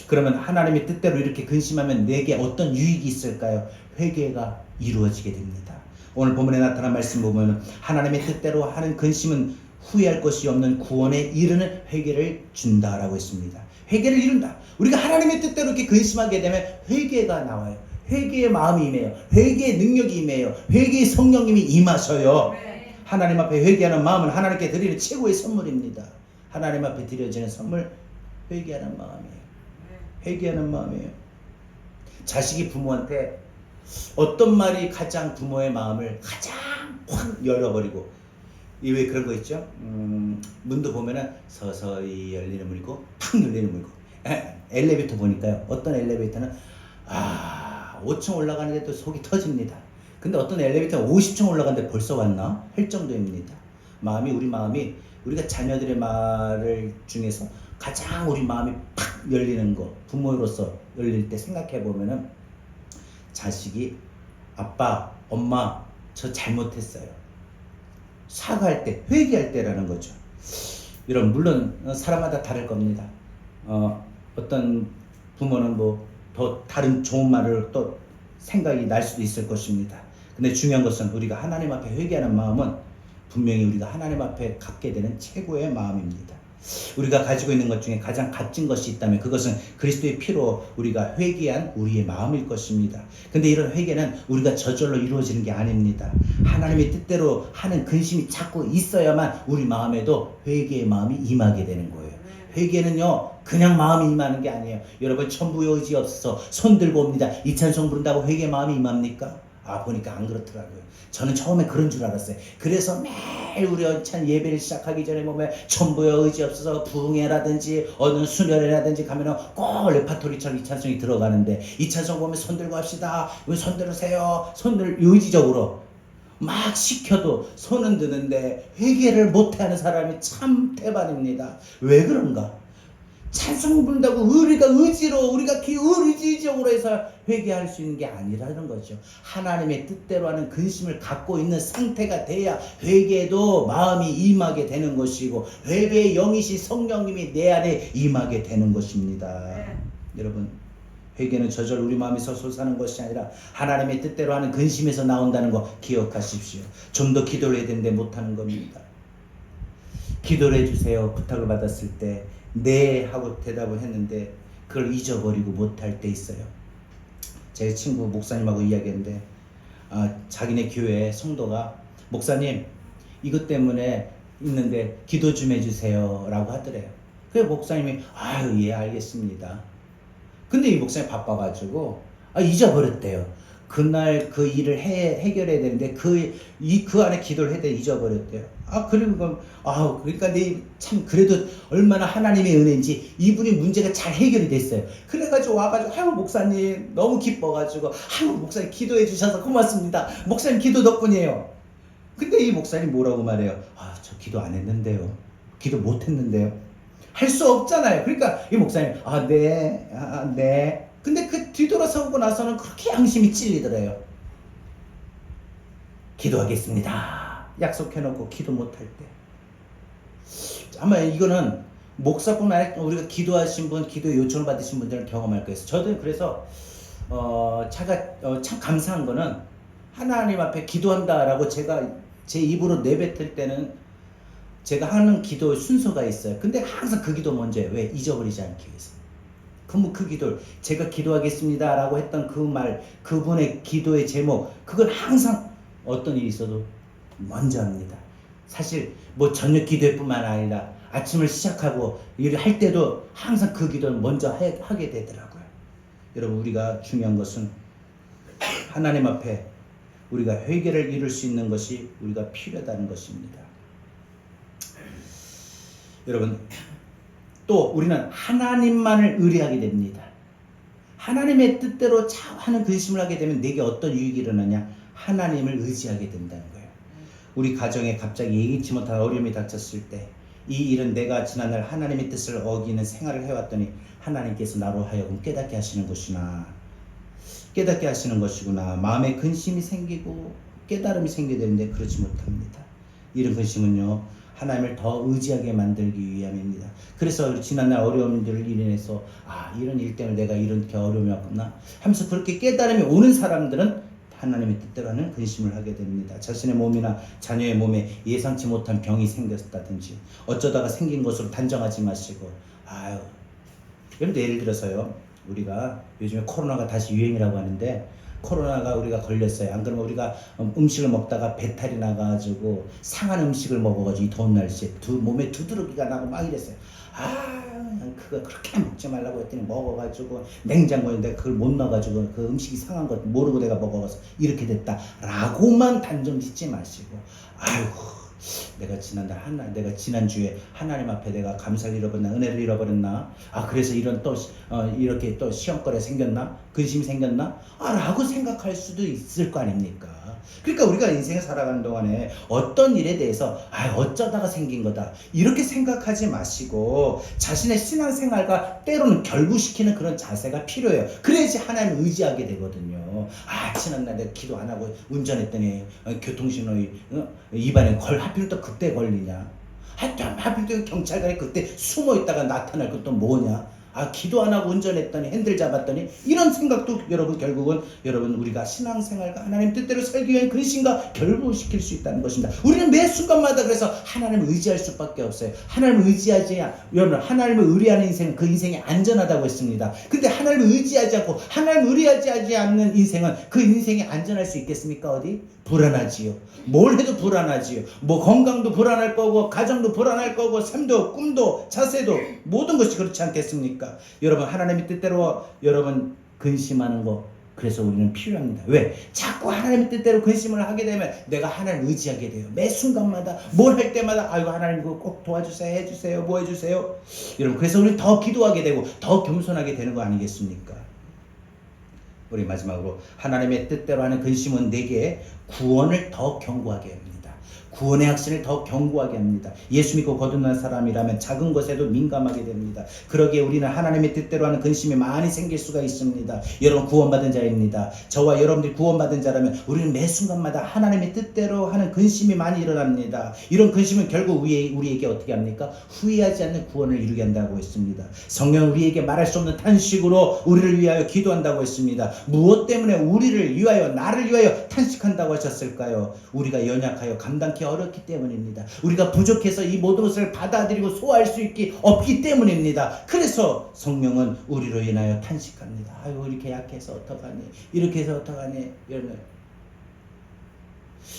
그러면 하나님의 뜻대로 이렇게 근심하면 내게 어떤 유익이 있을까요? 회개가 이루어지게 됩니다. 오늘 본문에 나타난 말씀 보면 하나님의 뜻대로 하는 근심은 후회할 것이 없는 구원에 이르는 회개를 준다라고 했습니다. 회개를 이룬다. 우리가 하나님의 뜻대로 이렇게 근심하게 되면 회개가 나와요. 회개의 마음이 임해요. 회개의 능력이 임해요. 회개의 성령님이 임하셔요. 네. 하나님 앞에 회개하는 마음은 하나님께 드리는 최고의 선물입니다. 하나님 앞에 드려지는 선물, 회개하는 마음이에요. 회개하는 마음이에요. 자식이 부모한테 어떤 말이 가장 부모의 마음을 가장 확 열어버리고, 왜 그런 거 있죠? 문도 보면은 서서히 열리는 문이고 팍 열리는 문이고, 엘리베이터 보니까요, 어떤 엘리베이터는 5층 올라가는데 또 속이 터집니다. 근데 어떤 엘리베이터는 50층 올라가는데 벌써 왔나? 할 정도입니다. 우리 마음이 우리가 자녀들의 말을 중에서 가장 우리 마음이 팍 열리는 거, 부모로서 열릴 때 생각해 보면은, 자식이 아빠, 엄마, 저 잘못했어요, 사과할 때, 회개할 때라는 거죠. 여러분, 물론 사람마다 다를 겁니다. 어떤 부모는 더 다른 좋은 말을 또 생각이 날 수도 있을 것입니다. 근데 중요한 것은 우리가 하나님 앞에 회개하는 마음은 분명히 우리가 하나님 앞에 갖게 되는 최고의 마음입니다. 우리가 가지고 있는 것 중에 가장 값진 것이 있다면 그것은 그리스도의 피로 우리가 회개한 우리의 마음일 것입니다. 근데 이런 회개는 우리가 저절로 이루어지는 게 아닙니다. 하나님의 뜻대로 하는 근심이 자꾸 있어야만 우리 마음에도 회개의 마음이 임하게 되는 거예요. 회개는요, 그냥 마음이 임하는 게 아니에요. 여러분, 천부의 의지 없어서 손 들고 옵니다. 이 찬송 부른다고 회개의 마음이 임합니까? 보니까 안 그렇더라고요. 저는 처음에 그런 줄 알았어요. 그래서 매일 우리 언찬 예배를 시작하기 전에 보면 천부의 의지 없어서 부흥회라든지 어느 수련회라든지 가면은 꼭 레파토리처럼 이 찬송이 들어가는데, 이 찬송 보면 손 들고 합시다, 손 들으세요, 손들 의지적으로 막 시켜도 손은 드는데 회개를 못하는 사람이 참 대반입니다. 왜 그런가? 찬송 부른다고 우리가 의지로 우리가 의지적으로 해서 회개할 수 있는 게 아니라는 거죠. 하나님의 뜻대로 하는 근심을 갖고 있는 상태가 돼야 회개도 마음이 임하게 되는 것이고 회개의 영이신 성령님이 내 안에 임하게 되는 것입니다. 여러분, 회개는 저절 우리 마음에서 솟아나는 것이 아니라 하나님의 뜻대로 하는 근심에서 나온다는 거 기억하십시오. 좀 더 기도를 해야 되는데 못하는 겁니다. 기도를 해주세요 부탁을 받았을 때 네 하고 대답을 했는데 그걸 잊어버리고 못할 때 있어요. 제 친구 목사님하고 이야기했는데 자기네 교회 성도가 목사님 이것 때문에 있는데 기도 좀 해주세요 라고 하더래요. 그래서 목사님이 아유 예 알겠습니다. 근데 이 목사님이 바빠가지고 잊어버렸대요. 그날 그 일을 해결해야 되는데 그 안에 기도를 해야 돼 잊어버렸대요. 그리고 그러니까 참 그래도 얼마나 하나님의 은혜인지 이분이 문제가 잘 해결이 됐어요. 그래가지고 와가지고 목사님 너무 기뻐가지고 목사님 기도해 주셔서 고맙습니다. 목사님 기도 덕분이에요. 근데 이 목사님 뭐라고 말해요? 저 기도 안 했는데요. 기도 못 했는데요. 할 수 없잖아요. 그러니까 이 목사님 네. 근데 그 뒤돌아서고 나서는 그렇게 양심이 찔리더래요. 기도하겠습니다. 약속해놓고 기도 못할 때. 아마 이거는 목사뿐만 아니라 우리가 기도하신 분, 기도 요청을 받으신 분들은 경험할 거예요. 저도 그래서 참 감사한 거는 하나님 앞에 기도한다라고 제가 제 입으로 내뱉을 때는 제가 하는 기도 순서가 있어요. 근데 항상 그 기도 먼저예요. 왜? 잊어버리지 않기 위해서. 그 기도를 제가 기도하겠습니다 라고 했던 그 말, 그분의 기도의 제목, 그걸 항상 어떤 일이 있어도 먼저 합니다. 사실 저녁 기도회 뿐만 아니라 아침을 시작하고 일을 할 때도 항상 그 기도를 먼저 하게 되더라고요. 여러분, 우리가 중요한 것은 하나님 앞에 우리가 회개를 이룰 수 있는 것이 우리가 필요하다는 것입니다. 여러분, 또 우리는 하나님만을 의뢰하게 됩니다. 하나님의 뜻대로 하는 근심을 하게 되면 내게 어떤 유익이 일어나냐? 하나님을 의지하게 된다는 거예요. 우리 가정에 갑자기 예기치 못한 어려움이 닥쳤을 때 이 일은 내가 지난날 하나님의 뜻을 어기는 생활을 해왔더니 하나님께서 나로 하여금 깨닫게 하시는 것이구나. 마음에 근심이 생기고 깨달음이 생기게 되는데 그렇지 못합니다. 이런 근심은요, 하나님을 더 의지하게 만들기 위함입니다. 그래서 지난날 어려움들을 인해서 이런 일 때문에 내가 이렇게 어려움이 왔구나 하면서 그렇게 깨달음이 오는 사람들은 하나님의 뜻대로 하는 근심을 하게 됩니다. 자신의 몸이나 자녀의 몸에 예상치 못한 병이 생겼다든지 어쩌다가 생긴 것으로 단정하지 마시고 여러분, 예를 들어서요, 우리가 요즘에 코로나가 다시 유행이라고 하는데 코로나가 우리가 걸렸어요. 안 그러면 우리가 음식을 먹다가 배탈이 나가지고 상한 음식을 먹어가지고 이 더운 날씨에 몸에 두드러기가 나고 막 이랬어요. 그거 그렇게 먹지 말라고 했더니 먹어가지고 냉장고에 내가 그걸 못 넣어가지고 그 음식이 상한 거 모르고 내가 먹어서 이렇게 됐다 라고만 단정 짓지 마시고 내가 지난주에 하나님 앞에 내가 감사를 잃어버렸나, 은혜를 잃어버렸나, 그래서 이런 이렇게 또 시험거리가 생겼나, 근심이 생겼나, 라고 생각할 수도 있을 거 아닙니까? 그러니까 우리가 인생을 살아가는 동안에 어떤 일에 대해서 어쩌다가 생긴 거다 이렇게 생각하지 마시고 자신의 신앙생활과 때로는 결부시키는 그런 자세가 필요해요. 그래야지 하나님을 의지하게 되거든요. 지난날 내가 기도 안 하고 운전했더니 교통신호 위반에 하필 또 그때 걸리냐, 하필 또 경찰관이 그때 숨어 있다가 나타날 것도 뭐냐, 기도 안 하고 운전했더니 핸들 잡았더니 이런 생각도 여러분 결국은 우리가 신앙생활과 하나님 뜻대로 살기 위한 근심과 결부시킬 수 있다는 것입니다. 우리는 매 순간마다 그래서 하나님을 의지할 수밖에 없어요. 하나님을 여러분, 하나님을 의뢰하는 인생은 그 인생이 안전하다고 했습니다. 근데 하나님을 의지하지 않고 하나님을 의지하지 않는 인생은 그 인생이 안전할 수 있겠습니까? 어디? 불안하지요. 뭘 해도 불안하지요. 건강도 불안할 거고 가정도 불안할 거고 삶도 꿈도 자세도 모든 것이 그렇지 않겠습니까? 여러분, 하나님의 뜻대로 여러분 근심하는 거, 그래서 우리는 필요합니다. 왜? 자꾸 하나님의 뜻대로 근심을 하게 되면 내가 하나님을 의지하게 돼요. 매 순간마다 뭘 할 때마다 하나님 그거 꼭 도와주세요, 해주세요, 뭐 해주세요. 여러분, 그래서 우리 더 기도하게 되고 더 겸손하게 되는 거 아니겠습니까? 우리 마지막으로 하나님의 뜻대로 하는 근심은 내게 구원을 더 견고하게 합니다. 구원의 확신을 더 견고하게 합니다. 예수 믿고 거듭난 사람이라면 작은 것에도 민감하게 됩니다. 그러기에 우리는 하나님의 뜻대로 하는 근심이 많이 생길 수가 있습니다. 여러분 구원받은 자입니다. 저와 여러분들이 구원받은 자라면 우리는 매 순간마다 하나님의 뜻대로 하는 근심이 많이 일어납니다. 이런 근심은 결국 우리에게 어떻게 합니까? 후회하지 않는 구원을 이루게 한다고 했습니다. 성령은 우리에게 말할 수 없는 탄식으로 우리를 위하여 기도한다고 했습니다. 무엇 때문에 우리를 위하여, 나를 위하여 탄식한다고 하셨을까요? 우리가 연약하여 감당키 어렵기 때문입니다. 우리가 부족해서 이 모든 것을 받아들이고 소화할 수 없기 때문입니다. 그래서 성령은 우리로 인하여 탄식합니다. 아유, 이렇게 약해서 어떡하니, 이렇게 해서 어떡하니. 여러분,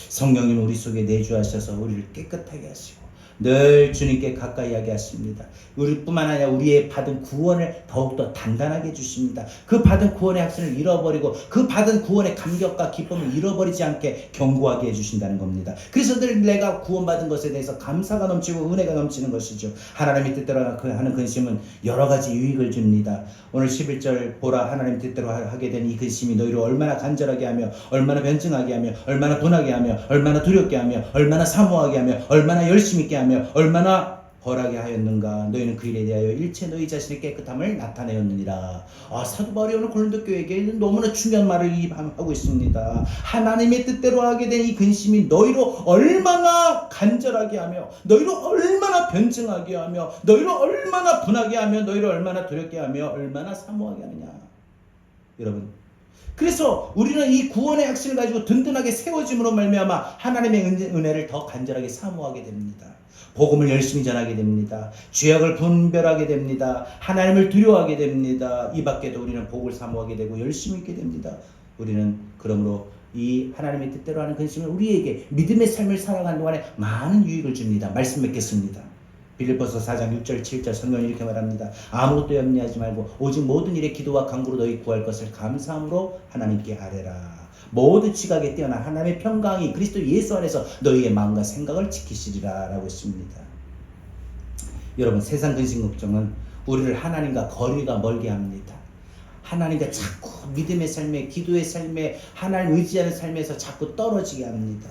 성령님 우리 속에 내주하셔서 우리를 깨끗하게 하시고 늘 주님께 가까이 하게 하십니다. 우리뿐만 아니라 우리의 받은 구원을 더욱더 단단하게 해주십니다. 그 받은 구원의 확신을 잃어버리고 그 받은 구원의 감격과 기쁨을 잃어버리지 않게 견고하게 해주신다는 겁니다. 그래서 늘 내가 구원받은 것에 대해서 감사가 넘치고 은혜가 넘치는 것이죠. 하나님의 뜻대로 하는 근심은 여러 가지 유익을 줍니다. 오늘 11절 보라, 하나님 뜻대로 하게 된 이 근심이 너희를 얼마나 간절하게 하며 얼마나 변증하게 하며 얼마나 분하게 하며 얼마나 두렵게 하며 얼마나 사모하게 하며 얼마나 열심히 있게 하며 얼마나 벌하게 하였는가. 너희는 그 일에 대하여 일체 너희 자신의 깨끗함을 나타내었느니라. 사도 바울이 오늘 고린도 교회에게 너무나 중요한 말을 하고 있습니다. 하나님의 뜻대로 하게 된 이 근심이 너희로 얼마나 간절하게 하며 너희로 얼마나 변증하게 하며 너희로 얼마나 분하게 하며 너희로 얼마나 두렵게 하며 얼마나 사모하게 하느냐. 여러분, 그래서 우리는 이 구원의 확신을 가지고 든든하게 세워짐으로 말미암아 하나님의 은혜를 더 간절하게 사모하게 됩니다. 복음을 열심히 전하게 됩니다. 죄악을 분별하게 됩니다. 하나님을 두려워하게 됩니다. 이 밖에도 우리는 복을 사모하게 되고 열심히 있게 됩니다. 우리는 그러므로 이 하나님의 뜻대로 하는 근심은 우리에게 믿음의 삶을 살아가는 동안에 많은 유익을 줍니다. 말씀 맺겠습니다. 빌립보서 4장 6절 7절 성경이 이렇게 말합니다. 아무것도 염려하지 말고 오직 모든 일에 기도와 간구로 너희 구할 것을 감사함으로 하나님께 아뢰라. 모든 지각에 뛰어난 하나님의 평강이 그리스도 예수 안에서 너희의 마음과 생각을 지키시리라 라고 했습니다. 여러분, 세상 근심 걱정은 우리를 하나님과 거리가 멀게 합니다. 하나님과 자꾸 믿음의 삶에, 기도의 삶에, 하나님 의지하는 삶에서 자꾸 떨어지게 합니다.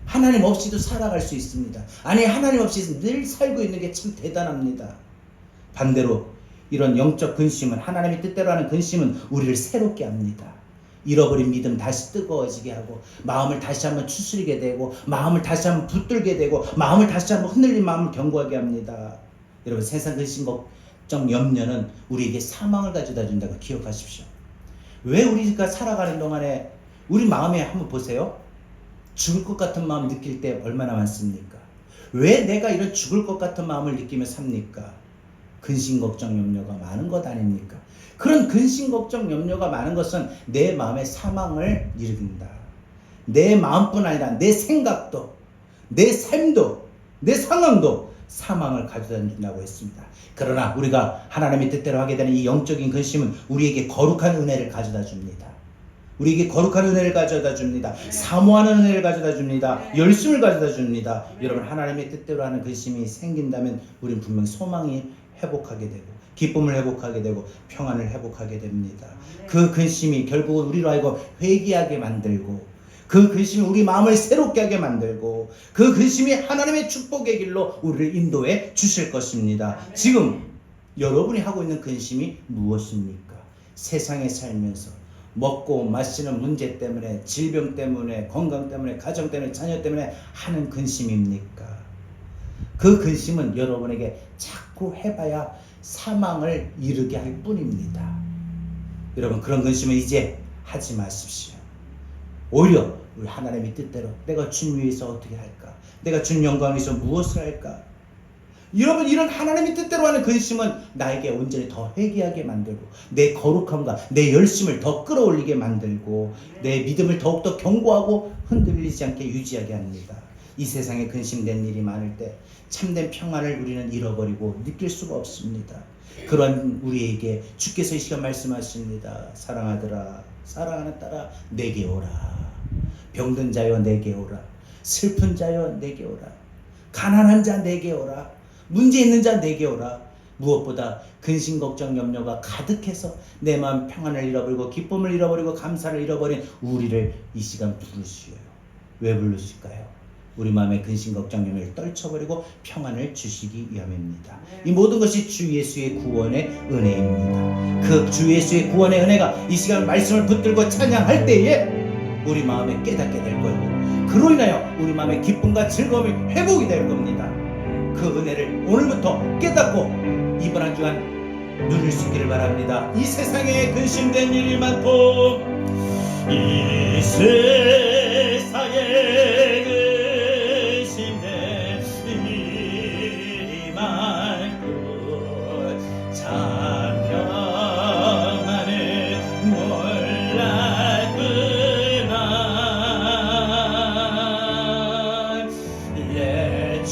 하나님 없이도 살아갈 수 있습니다. 아니, 하나님 없이 늘 살고 있는 게 참 대단합니다. 반대로 이런 영적 근심은, 하나님의 뜻대로 하는 근심은 우리를 새롭게 합니다. 잃어버린 믿음 다시 뜨거워지게 하고 마음을 다시 한번 추스리게 되고 마음을 다시 한번 붙들게 되고 마음을 다시 한번 흔들린 마음을 견고하게 합니다. 여러분, 세상 근심 걱정 염려는 우리에게 사망을 가져다 준다고 기억하십시오. 왜 우리가 살아가는 동안에 우리 마음에 한번 보세요. 죽을 것 같은 마음 느낄 때 얼마나 많습니까? 왜 내가 이런 죽을 것 같은 마음을 느끼며 삽니까? 근심 걱정 염려가 많은 것 아닙니까? 그런 근심 걱정 염려가 많은 것은 내 마음의 사망을 일으킨다. 내 마음뿐 아니라 내 생각도, 내 삶도, 내 상황도 사망을 가져다 준다고 했습니다. 그러나 우리가 하나님의 뜻대로 하게 되는 이 영적인 근심은 우리에게 거룩한 은혜를 가져다 줍니다. 우리에게 거룩한 은혜를 가져다 줍니다. 사모하는 은혜를 가져다 줍니다. 열심을 가져다 줍니다. 여러분, 하나님의 뜻대로 하는 근심이 생긴다면 우리는 분명 소망이 회복하게 되고 기쁨을 회복하게 되고 평안을 회복하게 됩니다. 그 근심이 결국은 우리로 하여금 회개하게 만들고 그 근심이 우리 마음을 새롭게 하게 만들고 그 근심이 하나님의 축복의 길로 우리를 인도해 주실 것입니다. 지금 여러분이 하고 있는 근심이 무엇입니까? 세상에 살면서 먹고 마시는 문제 때문에, 질병 때문에, 건강 때문에, 가정 때문에, 자녀 때문에 하는 근심입니까? 그 근심은 여러분에게 자꾸 해봐야 사망을 이르게 할 뿐입니다. 여러분, 그런 근심은 이제 하지 마십시오. 오히려 우리 하나님의 뜻대로 내가 주님 위해서 어떻게 할까? 내가 주님 영광을 위해서 무엇을 할까? 여러분, 이런 하나님의 뜻대로 하는 근심은 나에게 온전히 더 회개하게 만들고 내 거룩함과 내 열심을 더 끌어올리게 만들고 내 믿음을 더욱더 견고하고 흔들리지 않게 유지하게 합니다. 이 세상에 근심된 일이 많을 때 참된 평안을 우리는 잃어버리고 느낄 수가 없습니다. 그런 우리에게 주께서 이 시간 말씀하십니다. 사랑하더라, 사랑하는 딸아, 내게 오라. 병든 자여 내게 오라. 슬픈 자여 내게 오라. 가난한 자 내게 오라. 문제 있는 자 내게 오라. 무엇보다 근심 걱정 염려가 가득해서 내 마음 평안을 잃어버리고 기쁨을 잃어버리고 감사를 잃어버린 우리를 이 시간 부르시어요. 왜 부르실까요? 우리 마음의 근심 걱정 염려를 떨쳐버리고 평안을 주시기 위함입니다. 이 모든 것이 주 예수의 구원의 은혜입니다. 그 주 예수의 구원의 은혜가 이 시간 말씀을 붙들고 찬양할 때에 우리 마음에 깨닫게 될 거고, 그로 인하여 우리 마음의 기쁨과 즐거움이 회복이 될 겁니다. 그 은혜를 오늘부터 깨닫고 이번 한 주간 누릴 수 있기를 바랍니다. 이 세상에 근심된 일이 많고, 이 세상에 근심된 일이 많고 참 평안을 몰랐구나. 내 주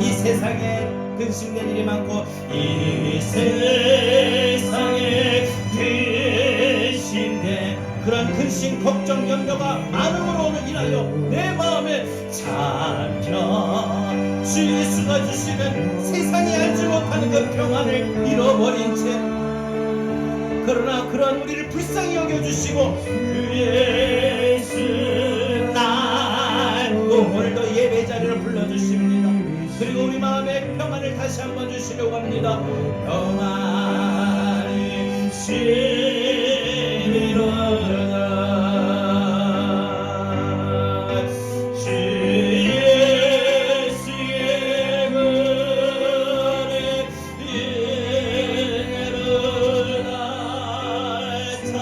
이 세상에 근심된 일이 많고, 이 세상에 근심된 그런 근심 걱정 염려가 많음으로 인하여 내 마음에 참평 주 예수가 주시는 세상이 알지 못하는 그 평안을 잃어버린 채, 그러나 그런 우리를 불쌍히 여겨주시고 그 예수 날 오늘도 예배 자리를 불러주십니다. 그리고 우리 마음에 평안을 다시 한번 주시려고 합니다. 평안이 시리로다. 주 예수의 은혜 이루다. 참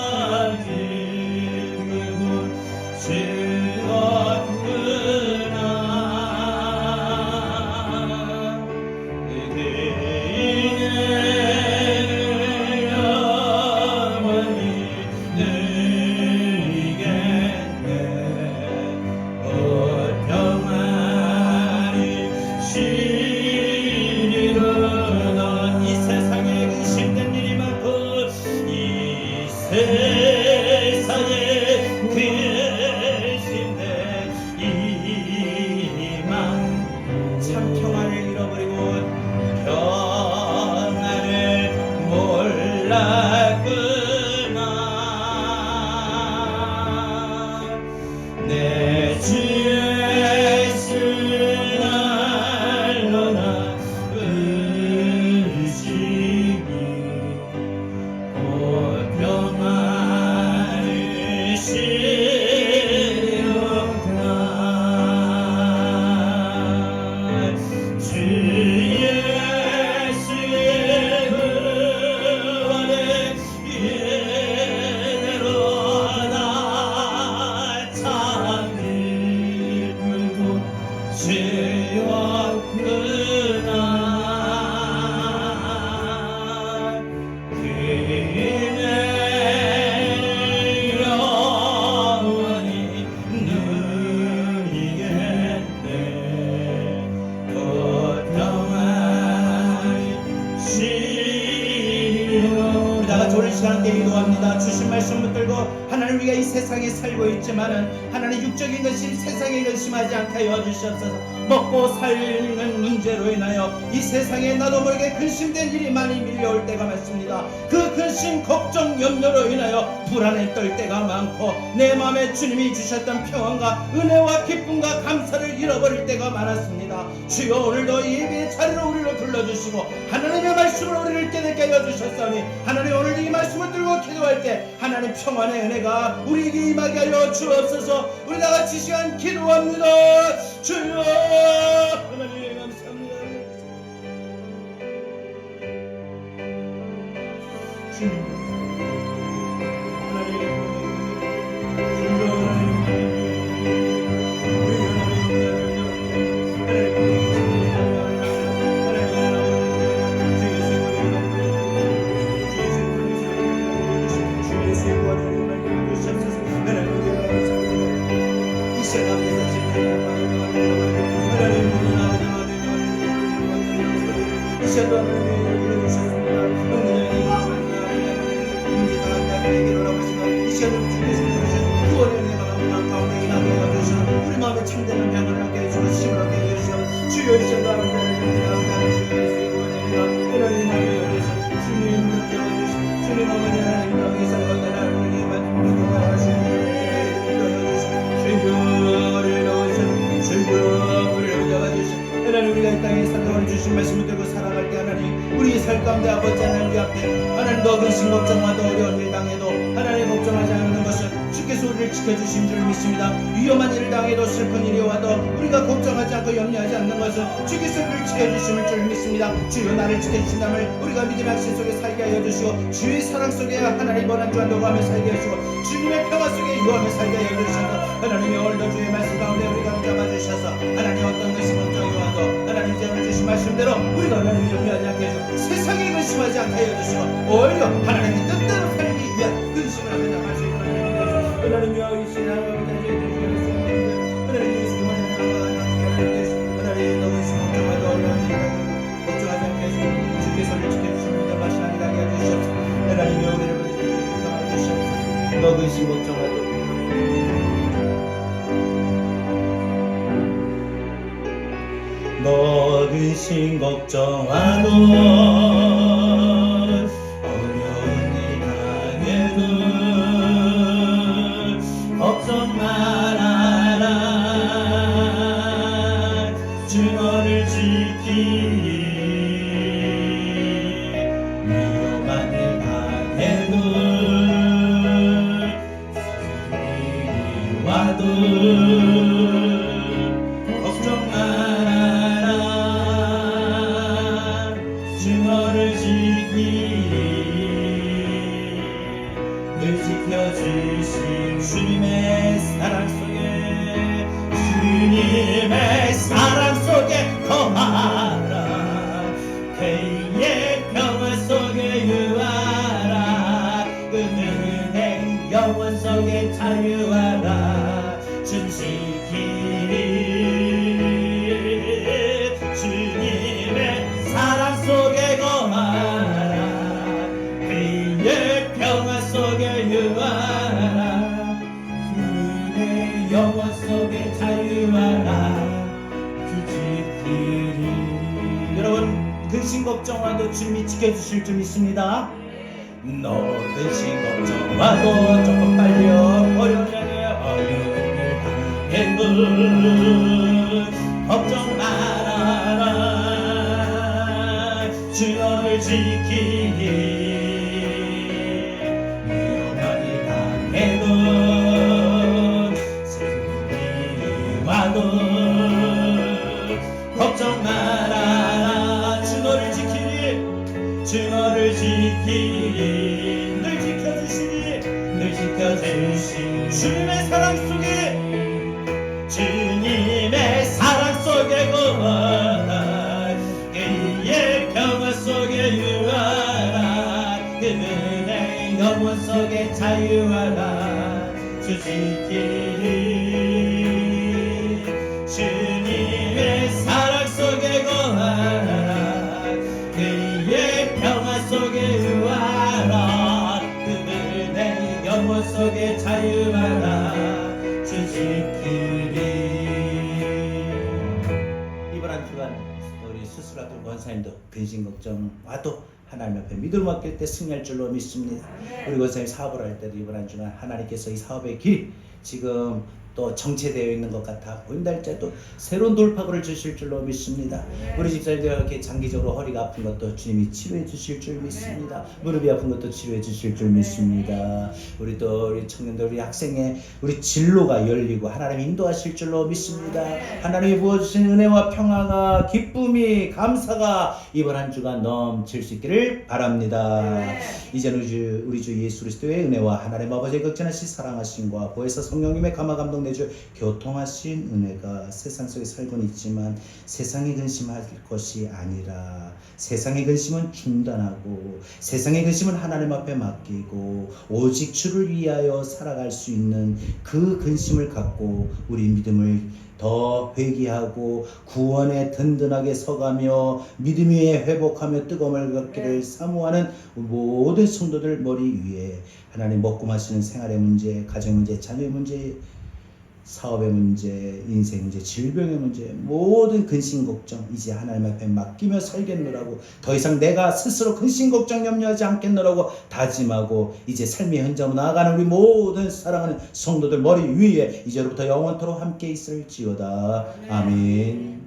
기쁘고 즐겁구나. 세상에 근심된 이만 참 평안을 잃어버리고 평안을 몰랐구나. 내 주 예수 날로나 의식이 곧 평안을 시리로다. 주 예수의 구원의 은혜로 나 참 기쁘고 즐겁구나. 그 은혜를 영원히 누리겠네. 곧 평안히 시리로다. 우리 다같이 오늘 시간 함께 기도합니다. 주신 말씀 붙들고, 하나님 우리가 이 세상에 살고 있지만은 하나님 육적인 것이 세상에 근심하지 않게 하여 주시옵소서. 먹고 살는 문제로 인하여 이 세상에 나도 모르게 근심된 일이 많이 밀려올 때가 많습니다. 그 근심 걱정 염려로 인하여 불안에 떨 때가 많고, 내 마음에 주님이 주셨던 평안과 은혜와 기쁨과 감사를 잃어버릴 때가 많았습니다. 주여 오늘도 예배의 자리로 우리를 불러주시고 하나님의 말씀으로 우리를 깨닫게 하여 주셨사오니, 하나님 오늘 이 말씀을 들고 기도할 때 하나님 평안 평안의 은혜가 우리에게 임하게 하여 주옵소서. 우리 다같이 시간 기도합니다. 주여 하나님 감사합니다. 주님 하나님 우리 마음에 참되는 평안을 함께 해주시고 힘을 함께 해주시고 주여 이 시간도 하나님 마음에 여기서 주님을 깨워주시고 주님 아버지 하나님 이 사랑과 하나님만 주여를 넣으시고 주여를 잡아주시고 하나님 우리가 이 땅에 살아갈 주신 말씀을 들고 살아갈 때 하나님 우리 살 가운데 아버지 하나님 우리 앞에 하나님 너 근심 걱정마도 어려운 일 당해도 하나님 걱정하지 않는 것은 주께서 우리를 지켜주신 줄 믿습니다. 위험한 일을 당해도 슬픈 일이 와도 우리가 걱정하지 않고 염려하지 않는 것은 주께서 우리를 지켜주심을 줄 믿습니다. 주여 나를 지켜주신다면 우리가 믿음의 확신 속에 살게 하여 주시고 주의 사랑 속에 하나님 원한 주한다고 하며 살게 하시고 주님의 평화 속에 유하며 살게 하여 주셔서 하나님의 오늘도 주의 말씀 가운데 우리가 잡아주셔서 하나님 어떤 것이 걱정이 와도 하나님 제가 주신 말씀대로 우리가 하나님 염려하지 않게 해주고 세상에 근심하지 않게 하여 주시고 오히려 하나님의 뜻대로 살기 위한 근심을 하며 말씀을 하나님 여기 시나요 하나님 너무 걱정하지 어려운 일 걱정하지 않게 해주시고 주께서 우리를 지켜주십니다. 마시나니 나게 해주시옵소서. 하나님 우리를 도와주시옵소서. 너 근심 걱정하도 너 근심 걱정하도 어려운 일 당해도 걱정 말아라. 주 너를 지키리. 위험한 일 당해도 슬픔이 와도 걱정 말아라. 주 너를 지키리. 늘 지켜주신 주님의 사랑 속에 주님의 사랑 속에 거하라. 그의 평화 속에 유하라. 그 은혜 영원 속에 자유하라. 주 지키리. 주님의 사랑 속에 거하라. 그의 평화 속에 유하라. 그의 영원 속에 자유하라. 주 지키리. 여러분 근심 걱정와도 주님이 지켜주실 줄 믿습니다. 너 근심 걱정와도 조금 빨려 어려운 일 당해도 걱정 말아라. 주 너를 지키리. 위험한 일 당해도 슬픔이 와도 걱정 말아라. 주 너를 지키리. 주 너를 지키리. 늘 지켜주시니. 늘 지켜주신 주님의 사랑 속에 주님의 사랑 속에 거하라. 그의 평화 속에 유하라. 그 은혜 영원 속에 자유하라. 주 지키리. 주님의 사랑 속에 거하라. 그의 평화 속에 유하라. 그 은혜 영원 속에 자유하라. 주 지키리. 이번 한 주간 우리 수술하던 권사님도 근심 걱정 와도 하나님 앞에 믿음을 맡길 때 승리할 줄로 믿습니다. 우리 권사님 사업을 할 때도 이번 한 주간 하나님께서 이 사업의 길 지금 또 정체되어 있는 것 같아 보인다 할지라도 새로운 돌파구를 주실 줄로 믿습니다. 우리 집사님들 이렇게 장기적으로 허리가 아픈 것도 주님이 치료해 주실 줄 믿습니다. 무릎이 아픈 것도 치료해 주실 줄 믿습니다. 우리 또 우리 청년들 우리 학생의 우리 진로가 열리고 하나님 인도하실 줄로 믿습니다. 하나님이 부어주신 은혜와 평화가 기쁨이 감사가 이번 한 주간 넘칠 수 있기를 바랍니다. 이제는 우리 주 예수 그리스도의 은혜와 하나님 아버지의 극진하신 사랑하심과 보혜사 성령님의 감화 감동 내주 교통하신 은혜가 세상 속에 살고는 있지만 세상의 근심할 것이 아니라 세상의 근심은 중단하고 세상의 근심은 하나님 앞에 맡기고 오직 주를 위하여 살아갈 수 있는 그 근심을 갖고 우리 믿음을 더 회개하고 구원에 든든하게 서가며 믿음 위에 회복하며 뜨거움을 갖기를 사모하는 모든 성도들 머리 위에 하나님 먹고 마시는 생활의 문제, 가정 문제, 자녀의 문제, 사업의 문제, 인생 문제, 질병의 문제, 모든 근심 걱정 이제 하나님 앞에 맡기며 살겠노라고 더 이상 내가 스스로 근심 걱정 염려하지 않겠노라고 다짐하고 이제 삶의 현장으로 나아가는 우리 모든 사랑하는 성도들 머리 위에 이제로부터 영원토록 함께 있을지어다. 아멘.